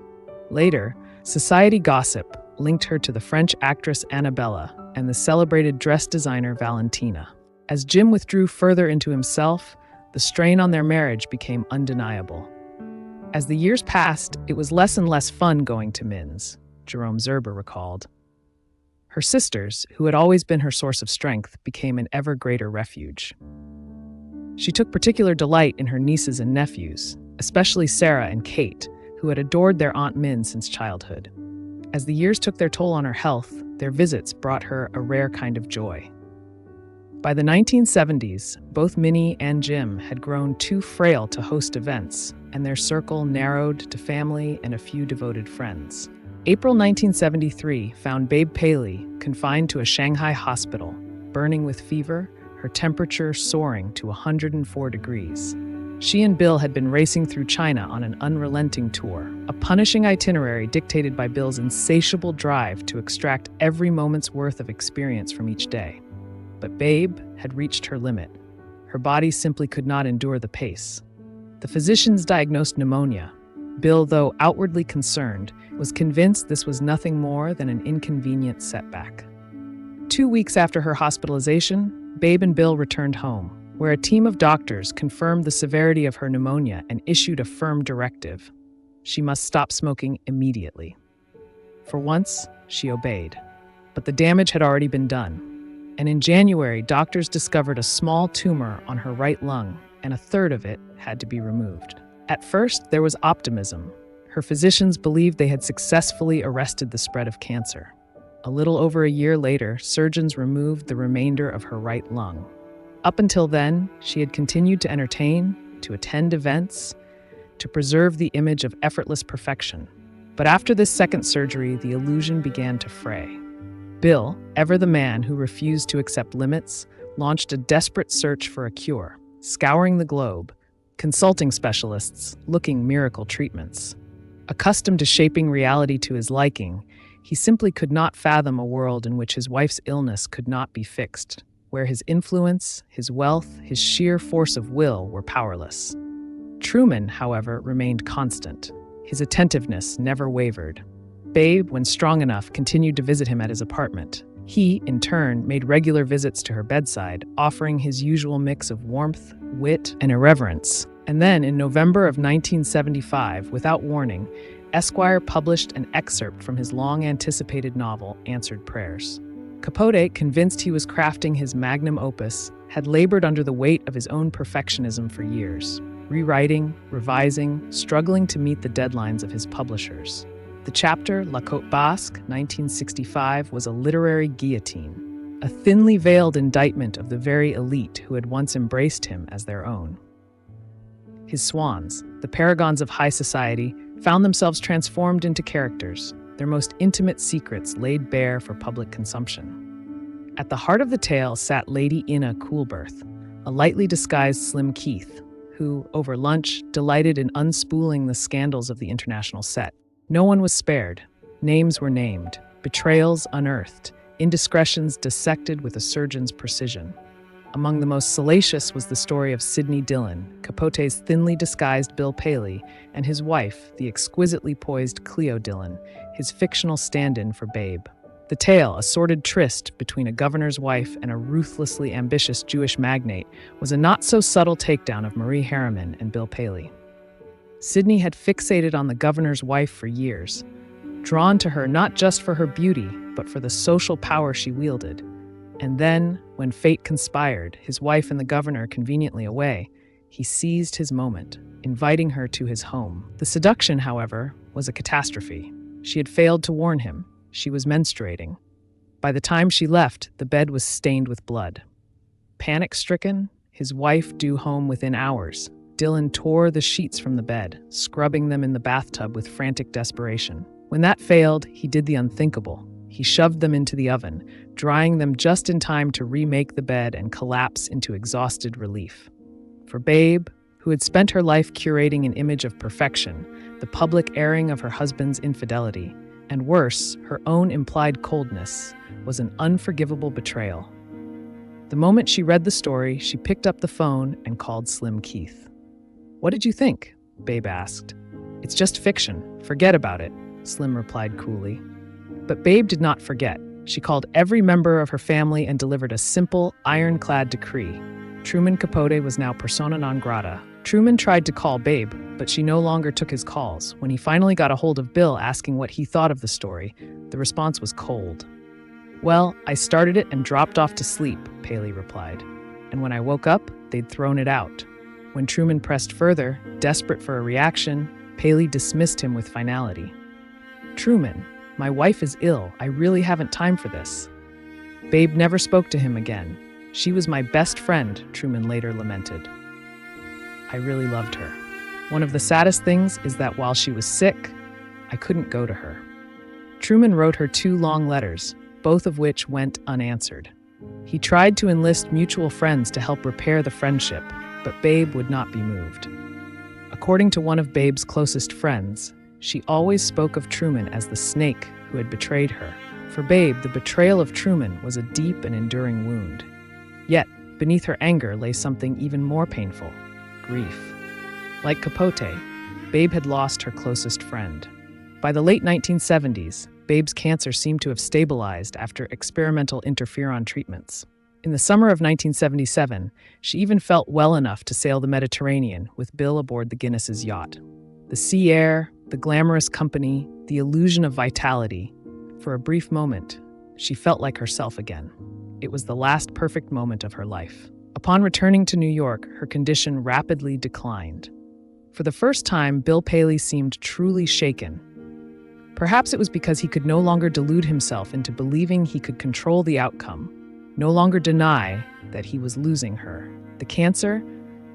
[SPEAKER 1] Later, society gossip linked her to the French actress Annabella and the celebrated dress designer Valentina. As Jim withdrew further into himself, the strain on their marriage became undeniable. As the years passed, it was less and less fun going to Min's, Jerome Zerber recalled. Her sisters, who had always been her source of strength, became an ever greater refuge. She took particular delight in her nieces and nephews, especially Sarah and Kate, who had adored their Aunt Min since childhood. As the years took their toll on her health, their visits brought her a rare kind of joy. By the 1970s, both Minnie and Jim had grown too frail to host events, and their circle narrowed to family and a few devoted friends. April 1973 found Babe Paley confined to a Shanghai hospital, burning with fever, her temperature soaring to 104 degrees. She and Bill had been racing through China on an unrelenting tour, a punishing itinerary dictated by Bill's insatiable drive to extract every moment's worth of experience from each day. But Babe had reached her limit. Her body simply could not endure the pace. The physicians diagnosed pneumonia. Bill, though outwardly concerned, was convinced this was nothing more than an inconvenient setback. 2 weeks after her hospitalization, Babe and Bill returned home, where a team of doctors confirmed the severity of her pneumonia and issued a firm directive. She must stop smoking immediately. For once, she obeyed. But the damage had already been done. And in January, doctors discovered a small tumor on her right lung, and a third of it had to be removed. At first, there was optimism. Her physicians believed they had successfully arrested the spread of cancer. A little over a year later, surgeons removed the remainder of her right lung. Up until then, she had continued to entertain, to attend events, to preserve the image of effortless perfection. But after this second surgery, the illusion began to fray. Bill, ever the man who refused to accept limits, launched a desperate search for a cure, scouring the globe, consulting specialists, looking miracle treatments. Accustomed to shaping reality to his liking, he simply could not fathom a world in which his wife's illness could not be fixed, where his influence, his wealth, his sheer force of will were powerless. Truman, however, remained constant. His attentiveness never wavered. Babe, when strong enough, continued to visit him at his apartment. He, in turn, made regular visits to her bedside, offering his usual mix of warmth, wit, and irreverence. And then, in November of 1975, without warning, Esquire published an excerpt from his long-anticipated novel, Answered Prayers. Capote, convinced he was crafting his magnum opus, had labored under the weight of his own perfectionism for years, rewriting, revising, struggling to meet the deadlines of his publishers. The chapter, La Côte Basque, 1965, was a literary guillotine, a thinly veiled indictment of the very elite who had once embraced him as their own. His swans, the paragons of high society, found themselves transformed into characters, their most intimate secrets laid bare for public consumption. At the heart of the tale sat Lady Ina Coolberth, a lightly disguised Slim Keith, who, over lunch, delighted in unspooling the scandals of the international set. No one was spared. Names were named, betrayals unearthed, indiscretions dissected with a surgeon's precision. Among the most salacious was the story of Sidney Dillon, Capote's thinly disguised Bill Paley, and his wife, the exquisitely poised Cleo Dillon, his fictional stand-in for Babe. The tale, a sordid tryst between a governor's wife and a ruthlessly ambitious Jewish magnate, was a not-so-subtle takedown of Marie Harriman and Bill Paley. Sidney had fixated on the governor's wife for years, drawn to her not just for her beauty, but for the social power she wielded. And then, when fate conspired, his wife and the governor conveniently away, he seized his moment, inviting her to his home. The seduction, however, was a catastrophe. She had failed to warn him. She was menstruating. By the time she left, the bed was stained with blood. Panic-stricken, his wife due home within hours, Dillon tore the sheets from the bed, scrubbing them in the bathtub with frantic desperation. When that failed, he did the unthinkable. He shoved them into the oven, drying them just in time to remake the bed and collapse into exhausted relief. For Babe, who had spent her life curating an image of perfection, the public airing of her husband's infidelity, and worse, her own implied coldness, was an unforgivable betrayal. The moment she read the story, she picked up the phone and called Slim Keith. "What did you think?" Babe asked. "It's just fiction. Forget about it," Slim replied coolly. But Babe did not forget. She called every member of her family and delivered a simple, ironclad decree. Truman Capote was now persona non grata. Truman tried to call Babe, but she no longer took his calls. When he finally got a hold of Bill asking what he thought of the story, the response was cold. "Well, I started it and dropped off to sleep," Paly replied. "And when I woke up, they'd thrown it out." When Truman pressed further, desperate for a reaction, Paly dismissed him with finality. "Truman, my wife is ill. I really haven't time for this." Babe never spoke to him again. "She was my best friend," Truman later lamented. "I really loved her. One of the saddest things is that while she was sick, I couldn't go to her." Truman wrote her 2 long letters, both of which went unanswered. He tried to enlist mutual friends to help repair the friendship, but Babe would not be moved. According to one of Babe's closest friends, she always spoke of Truman as the snake who had betrayed her. For Babe, the betrayal of Truman was a deep and enduring wound. Yet, beneath her anger lay something even more painful: grief. Like Capote, Babe had lost her closest friend. By the late 1970s, Babe's cancer seemed to have stabilized after experimental interferon treatments. In the summer of 1977, she even felt well enough to sail the Mediterranean with Bill aboard the Guinness's yacht. The sea air, the glamorous company, the illusion of vitality. For a brief moment, she felt like herself again. It was the last perfect moment of her life. Upon returning to New York, her condition rapidly declined. For the first time, Bill Paley seemed truly shaken. Perhaps it was because he could no longer delude himself into believing he could control the outcome, no longer deny that he was losing her. The cancer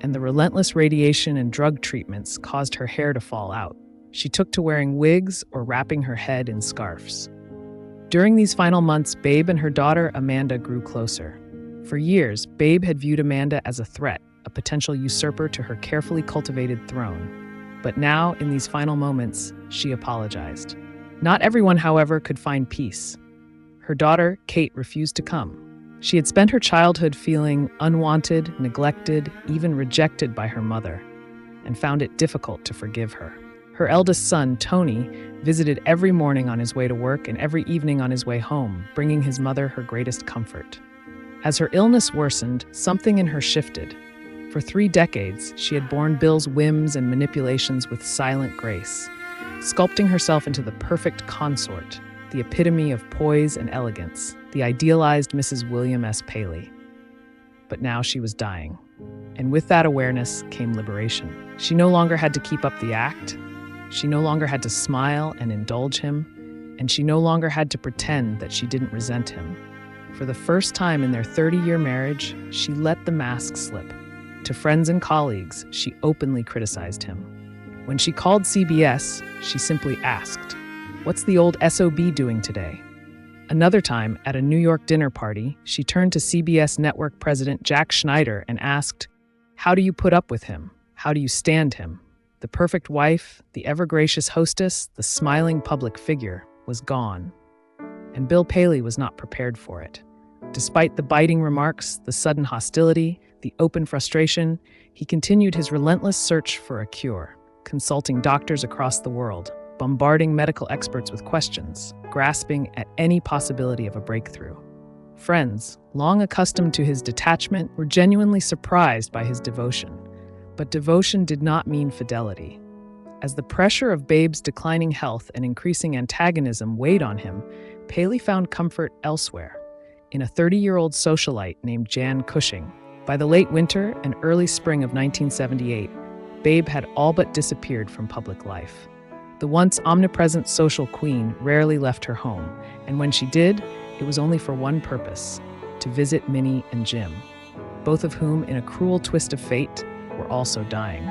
[SPEAKER 1] and the relentless radiation and drug treatments caused her hair to fall out. She took to wearing wigs or wrapping her head in scarves. During these final months, Babe and her daughter Amanda grew closer. For years, Babe had viewed Amanda as a threat, a potential usurper to her carefully cultivated throne. But now, in these final moments, she apologized. Not everyone, however, could find peace. Her daughter, Kate, refused to come. She had spent her childhood feeling unwanted, neglected, even rejected by her mother, and found it difficult to forgive her. Her eldest son, Tony, visited every morning on his way to work and every evening on his way home, bringing his mother her greatest comfort. As her illness worsened, something in her shifted. For 3 decades, she had borne Bill's whims and manipulations with silent grace, sculpting herself into the perfect consort, the epitome of poise and elegance, the idealized Mrs. William S. Paley. But now she was dying, and with that awareness came liberation. She no longer had to keep up the act. She no longer had to smile and indulge him, and she no longer had to pretend that she didn't resent him. For the first time in their 30-year marriage, she let the mask slip. To friends and colleagues, she openly criticized him. When she called CBS, she simply asked, "What's the old SOB doing today?" Another time, at a New York dinner party, she turned to CBS network president Jack Schneider and asked, "How do you put up with him? How do you stand him?" The perfect wife, the ever-gracious hostess, the smiling public figure was gone. And Bill Paley was not prepared for it. Despite the biting remarks, the sudden hostility, the open frustration, he continued his relentless search for a cure, consulting doctors across the world, bombarding medical experts with questions, grasping at any possibility of a breakthrough. Friends, long accustomed to his detachment, were genuinely surprised by his devotion. But devotion did not mean fidelity. As the pressure of Babe's declining health and increasing antagonism weighed on him, Paley found comfort elsewhere, in a 30-year-old socialite named Jan Cushing. By the late winter and early spring of 1978, Babe had all but disappeared from public life. The once omnipresent social queen rarely left her home, and when she did, it was only for one purpose: to visit Minnie and Jim, both of whom, in a cruel twist of fate, were also dying.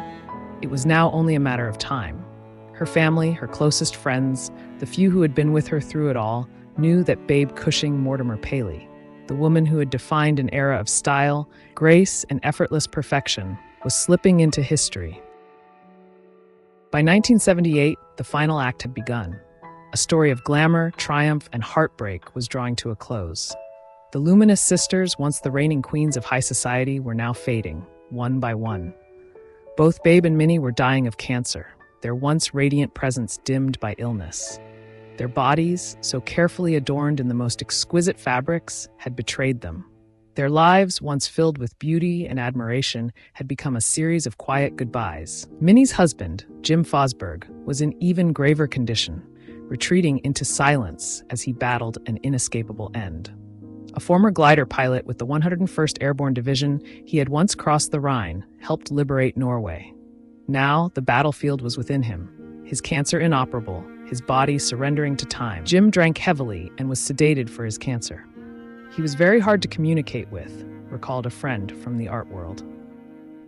[SPEAKER 1] It was now only a matter of time. Her family, her closest friends, the few who had been with her through it all, knew that Babe Cushing Mortimer Paley, the woman who had defined an era of style, grace, and effortless perfection, was slipping into history. By 1978, the final act had begun. A story of glamour, triumph, and heartbreak was drawing to a close. The luminous sisters, once the reigning queens of high society, were now fading, one by one. Both Babe and Minnie were dying of cancer, their once radiant presence dimmed by illness. Their bodies, so carefully adorned in the most exquisite fabrics, had betrayed them. Their lives, once filled with beauty and admiration, had become a series of quiet goodbyes. Minnie's husband, Jim Fosberg, was in even graver condition, retreating into silence as he battled an inescapable end. A former glider pilot with the 101st Airborne Division, he had once crossed the Rhine, helped liberate Norway. Now, the battlefield was within him, his cancer inoperable, his body surrendering to time. Jim drank heavily and was sedated for his cancer. He was very hard to communicate with, recalled a friend from the art world.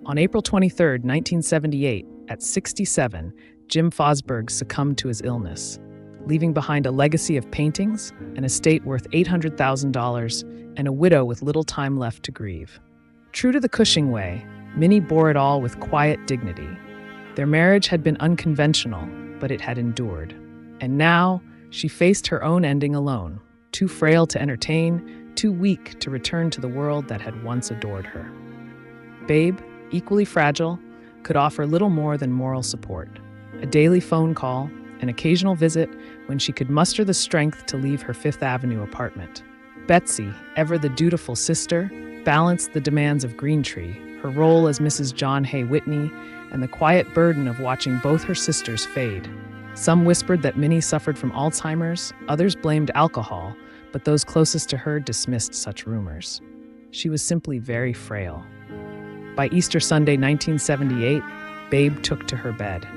[SPEAKER 1] On April 23, 1978, at 67, Jim Fosberg succumbed to his illness, leaving behind a legacy of paintings, an estate worth $800,000, and a widow with little time left to grieve. True to the Cushing way, Minnie bore it all with quiet dignity. Their marriage had been unconventional, but it had endured. And now, she faced her own ending alone, too frail to entertain, too weak to return to the world that had once adored her. Babe, equally fragile, could offer little more than moral support, a daily phone call, an occasional visit when she could muster the strength to leave her Fifth Avenue apartment. Betsy, ever the dutiful sister, balanced the demands of Greentree, her role as Mrs. John Hay Whitney, and the quiet burden of watching both her sisters fade. Some whispered that Minnie suffered from Alzheimer's, others blamed alcohol, but those closest to her dismissed such rumors. She was simply very frail. By Easter Sunday, 1978, Babe took to her bed.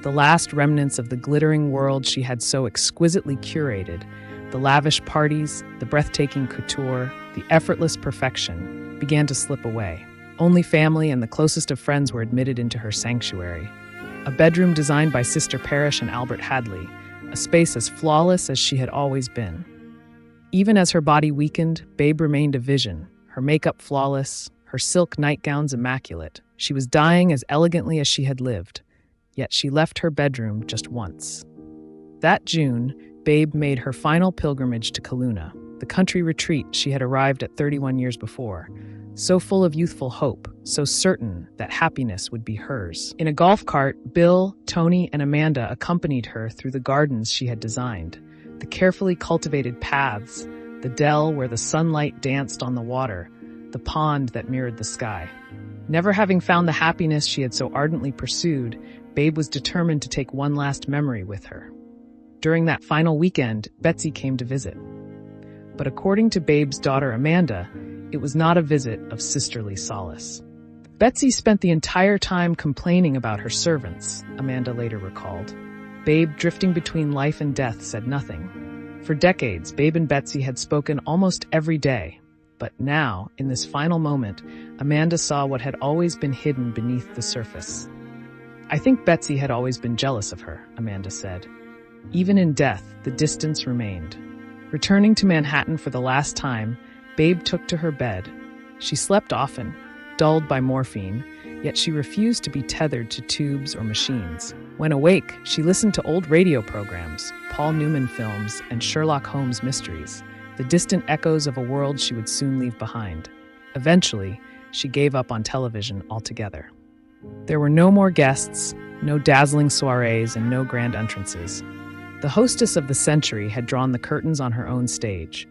[SPEAKER 1] The last remnants of the glittering world she had so exquisitely curated, the lavish parties, the breathtaking couture, the effortless perfection, began to slip away. Only family and the closest of friends were admitted into her sanctuary. A bedroom designed by Sister Parrish and Albert Hadley, a space as flawless as she had always been. Even as her body weakened, Babe remained a vision, her makeup flawless, her silk nightgowns immaculate. She was dying as elegantly as she had lived, yet she left her bedroom just once. That June, Babe made her final pilgrimage to Kelowna, the country retreat she had arrived at 31 years before, so full of youthful hope, so certain that happiness would be hers. In a golf cart, Bill, Tony, and Amanda accompanied her through the gardens she had designed, the carefully cultivated paths, the dell where the sunlight danced on the water, the pond that mirrored the sky. Never having found the happiness she had so ardently pursued, Babe was determined to take one last memory with her. During that final weekend, Betsy came to visit. But according to Babe's daughter Amanda, it was not a visit of sisterly solace. Betsy spent the entire time complaining about her servants, Amanda later recalled. Babe, drifting between life and death, said nothing. For decades, Babe and Betsy had spoken almost every day. But now, in this final moment, Amanda saw what had always been hidden beneath the surface. "I think Betsy had always been jealous of her," Amanda said. Even in death, the distance remained. Returning to Manhattan for the last time, Babe took to her bed. She slept often, dulled by morphine, yet she refused to be tethered to tubes or machines. When awake, she listened to old radio programs, Paul Newman films, and Sherlock Holmes mysteries, the distant echoes of a world she would soon leave behind. Eventually, she gave up on television altogether. There were no more guests, no dazzling soirees, and no grand entrances. The hostess of the century had drawn the curtains on her own stage.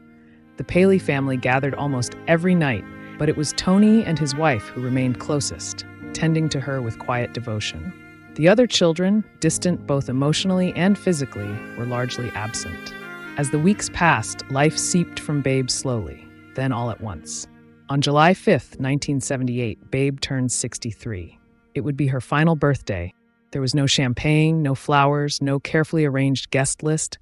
[SPEAKER 1] The Paly family gathered almost every night, but it was Tony and his wife who remained closest, tending to her with quiet devotion. The other children, distant both emotionally and physically, were largely absent. As the weeks passed, life seeped from Babe slowly, then all at once. On July 5th, 1978, Babe turned 63. It would be her final birthday. There was no champagne, no flowers, no carefully arranged guest list,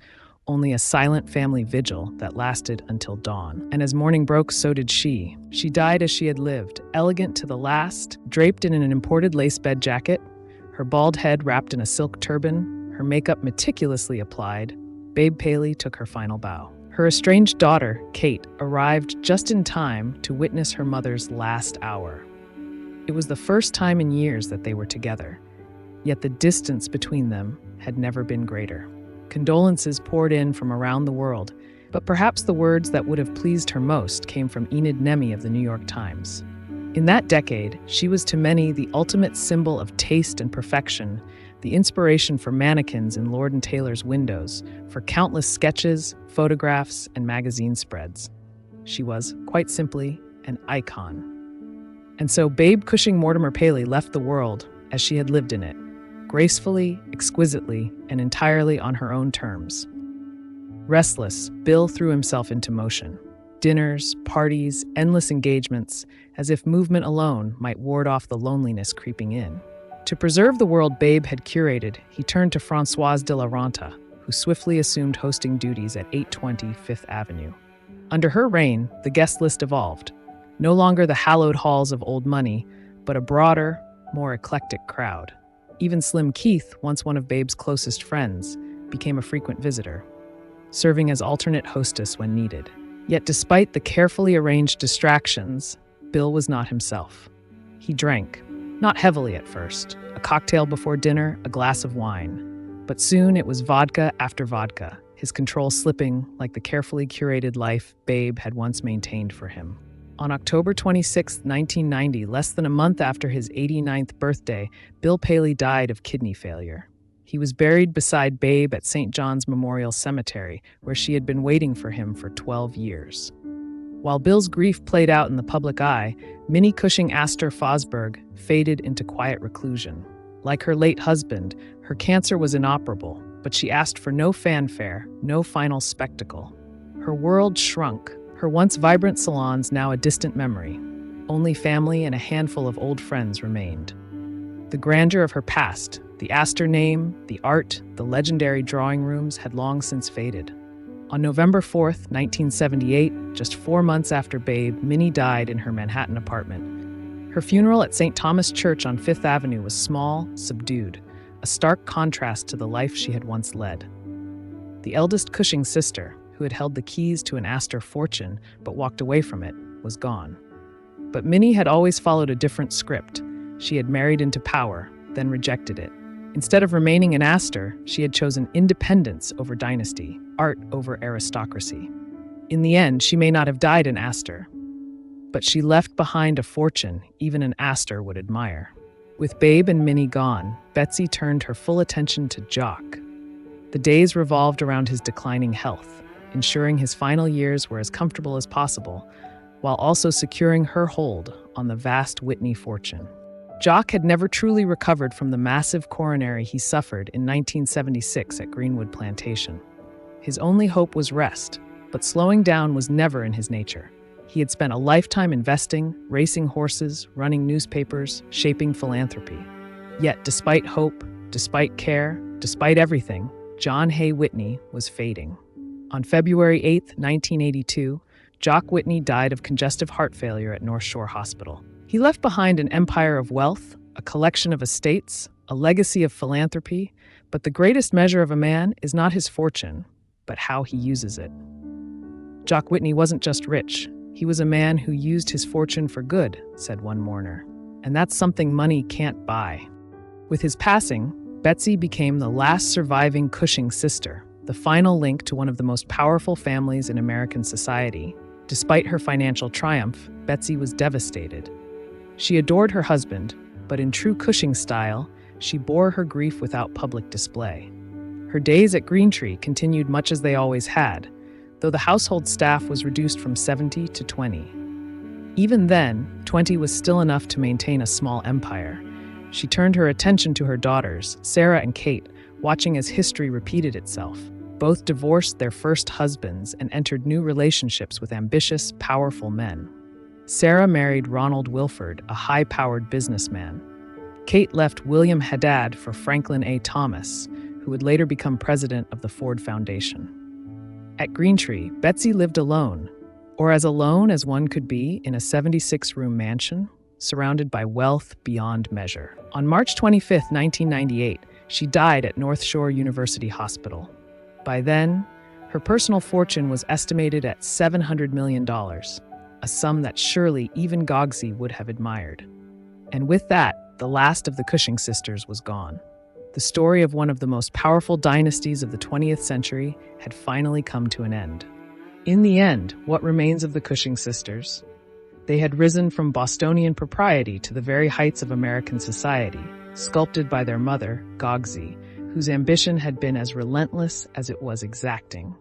[SPEAKER 1] only a silent family vigil that lasted until dawn. And as morning broke, so did she. She died as she had lived, elegant to the last, draped in an imported lace bed jacket, her bald head wrapped in a silk turban, her makeup meticulously applied. Babe Paley took her final bow. Her estranged daughter, Kate, arrived just in time to witness her mother's last hour. It was the first time in years that they were together, yet the distance between them had never been greater. Condolences poured in from around the world, but perhaps the words that would have pleased her most came from Enid Nemi of the New York Times. In that decade, she was to many the ultimate symbol of taste and perfection, the inspiration for mannequins in Lord & Taylor's windows, for countless sketches, photographs, and magazine spreads. She was, quite simply, an icon. And so Babe Cushing Mortimer Paley left the world as she had lived in it, gracefully, exquisitely, and entirely on her own terms. Restless, Bill threw himself into motion. Dinners, parties, endless engagements, as if movement alone might ward off the loneliness creeping in. To preserve the world Babe had curated, he turned to Françoise de la Renta, who swiftly assumed hosting duties at 820 Fifth Avenue. Under her reign, the guest list evolved. No longer the hallowed halls of old money, but a broader, more eclectic crowd. Even Slim Keith, once one of Babe's closest friends, became a frequent visitor, serving as alternate hostess when needed. Yet despite the carefully arranged distractions, Bill was not himself. He drank, not heavily at first, a cocktail before dinner, a glass of wine. But soon it was vodka after vodka, his control slipping like the carefully curated life Babe had once maintained for him. On October 26, 1990, less than a month after his 89th birthday, Bill Paley died of kidney failure. He was buried beside Babe at St. John's Memorial Cemetery, where she had been waiting for him for 12 years. While Bill's grief played out in the public eye, Minnie Cushing Aster Fosberg faded into quiet reclusion. Like her late husband, her cancer was inoperable, but she asked for no fanfare, no final spectacle. Her world shrunk, her once vibrant salons now a distant memory. Only family and a handful of old friends remained. The grandeur of her past, the Aster name, the art, the legendary drawing rooms had long since faded. On November 4th, 1978, just 4 months after Babe, Minnie died in her Manhattan apartment. Her funeral at St. Thomas Church on Fifth Avenue was small, subdued, a stark contrast to the life she had once led. The eldest Cushing sister, who had held the keys to an Aster fortune but walked away from it, was gone. But Minnie had always followed a different script. She had married into power, then rejected it. Instead of remaining an Aster, she had chosen independence over dynasty, art over aristocracy. In the end, she may not have died an Aster, but she left behind a fortune even an Aster would admire. With Babe and Minnie gone, Betsy turned her full attention to Jock. The days revolved around his declining health, ensuring his final years were as comfortable as possible, while also securing her hold on the vast Whitney fortune. Jock had never truly recovered from the massive coronary he suffered in 1976 at Greenwood Plantation. His only hope was rest, but slowing down was never in his nature. He had spent a lifetime investing, racing horses, running newspapers, shaping philanthropy. Yet despite hope, despite care, despite everything, John Hay Whitney was fading. On February 8, 1982, Jock Whitney died of congestive heart failure at North Shore Hospital. He left behind an empire of wealth, a collection of estates, a legacy of philanthropy, but the greatest measure of a man is not his fortune, but how he uses it. Jock Whitney wasn't just rich. He was a man who used his fortune for good, said one mourner. And that's something money can't buy. With his passing, Betsy became the last surviving Cushing sister, the final link to one of the most powerful families in American society. Despite her financial triumph, Betsy was devastated. She adored her husband, but in true Cushing style, she bore her grief without public display. Her days at Greentree continued much as they always had, though the household staff was reduced from 70 to 20. Even then, 20 was still enough to maintain a small empire. She turned her attention to her daughters, Sarah and Kate, watching as history repeated itself. Both divorced their first husbands and entered new relationships with ambitious, powerful men. Sarah married Ronald Wilford, a high-powered businessman. Kate left William Haddad for Franklin A. Thomas, who would later become president of the Ford Foundation. At Greentree, Betsy lived alone, or as alone as one could be in a 76-room mansion, surrounded by wealth beyond measure. On March 25, 1998, she died at North Shore University Hospital. By then, her personal fortune was estimated at $700 million, a sum that surely even Gogsey would have admired. And with that, the last of the Cushing sisters was gone. The story of one of the most powerful dynasties of the 20th century had finally come to an end. In the end, what remains of the Cushing sisters? They had risen from Bostonian propriety to the very heights of American society, sculpted by their mother, Gogsey, whose ambition had been as relentless as it was exacting.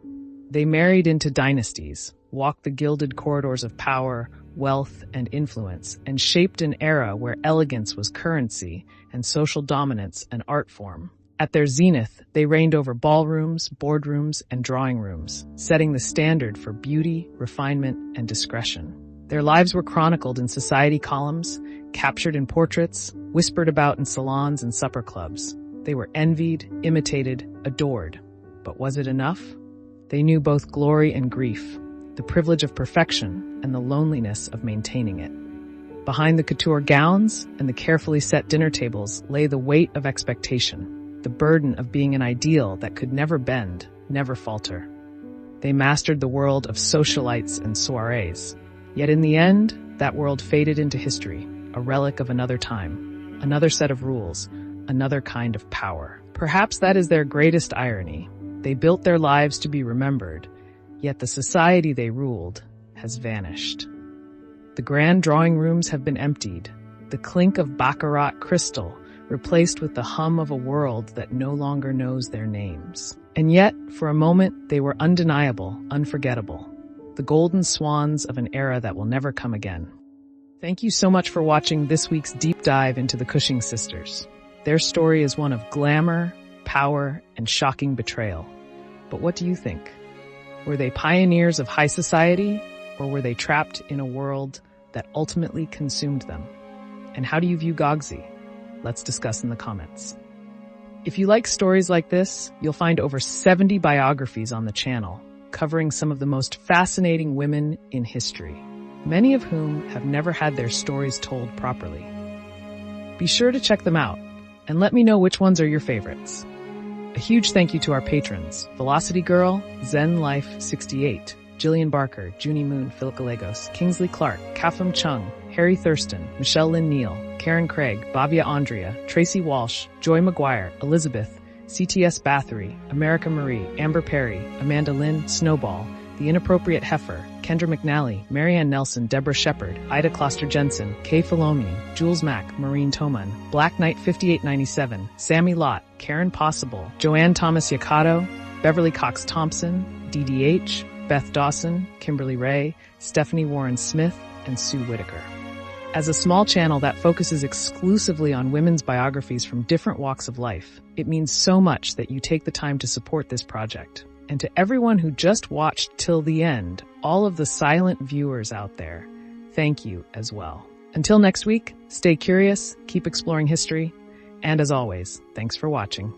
[SPEAKER 1] They married into dynasties, walked the gilded corridors of power, wealth, and influence, and shaped an era where elegance was currency and social dominance an art form. At their zenith, they reigned over ballrooms, boardrooms, and drawing rooms, setting the standard for beauty, refinement, and discretion. Their lives were chronicled in society columns, captured in portraits, whispered about in salons and supper clubs. They were envied, imitated, adored. But was it enough? They knew both glory and grief, the privilege of perfection and the loneliness of maintaining it. Behind the couture gowns and the carefully set dinner tables lay the weight of expectation, the burden of being an ideal that could never bend, never falter. They mastered the world of socialites and soirees. Yet in the end, that world faded into history, a relic of another time, another set of rules, another kind of power. Perhaps that is their greatest irony. They built their lives to be remembered, yet the society they ruled has vanished. The grand drawing rooms have been emptied, the clink of baccarat crystal replaced with the hum of a world that no longer knows their names. And yet, for a moment, they were undeniable, unforgettable. The golden swans of an era that will never come again. Thank you so much for watching this week's deep dive into the Cushing sisters. Their story is one of glamour, power, and shocking betrayal. But what do you think? Were they pioneers of high society, or were they trapped in a world that ultimately consumed them? And how do you view Gogsey? Let's discuss in the comments. If you like stories like this, you'll find over 70 biographies on the channel, covering some of the most fascinating women in history, many of whom have never had their stories told properly. Be sure to check them out, and let me know which ones are your favorites. A huge thank you to our patrons, Velocity Girl, Zen Life 68, Jillian Barker, Junie Moon, Philip Gallegos, Kingsley Clark, Kafum Chung, Harry Thurston, Michelle Lynn Neal, Karen Craig, Bavia Andrea, Tracy Walsh, Joy McGuire, Elizabeth, CTS Bathory, America Marie, Amber Perry, Amanda Lynn, Snowball, The Inappropriate Heifer, Kendra McNally, Marianne Nelson, Deborah Shepard, Ida Kloster Jensen, Kay Filomeni, Jules Mack, Maureen Toman, Black Knight 5897, Sammy Lott, Karen Possible, Joanne Thomas Yakato, Beverly Cox Thompson, DDH, Beth Dawson, Kimberly Ray, Stephanie Warren Smith, and Sue Whitaker. As a small channel that focuses exclusively on women's biographies from different walks of life, it means so much that you take the time to support this project. And to everyone who just watched till the end, all of the silent viewers out there, thank you as well. Until next week, stay curious, keep exploring history, and as always, thanks for watching.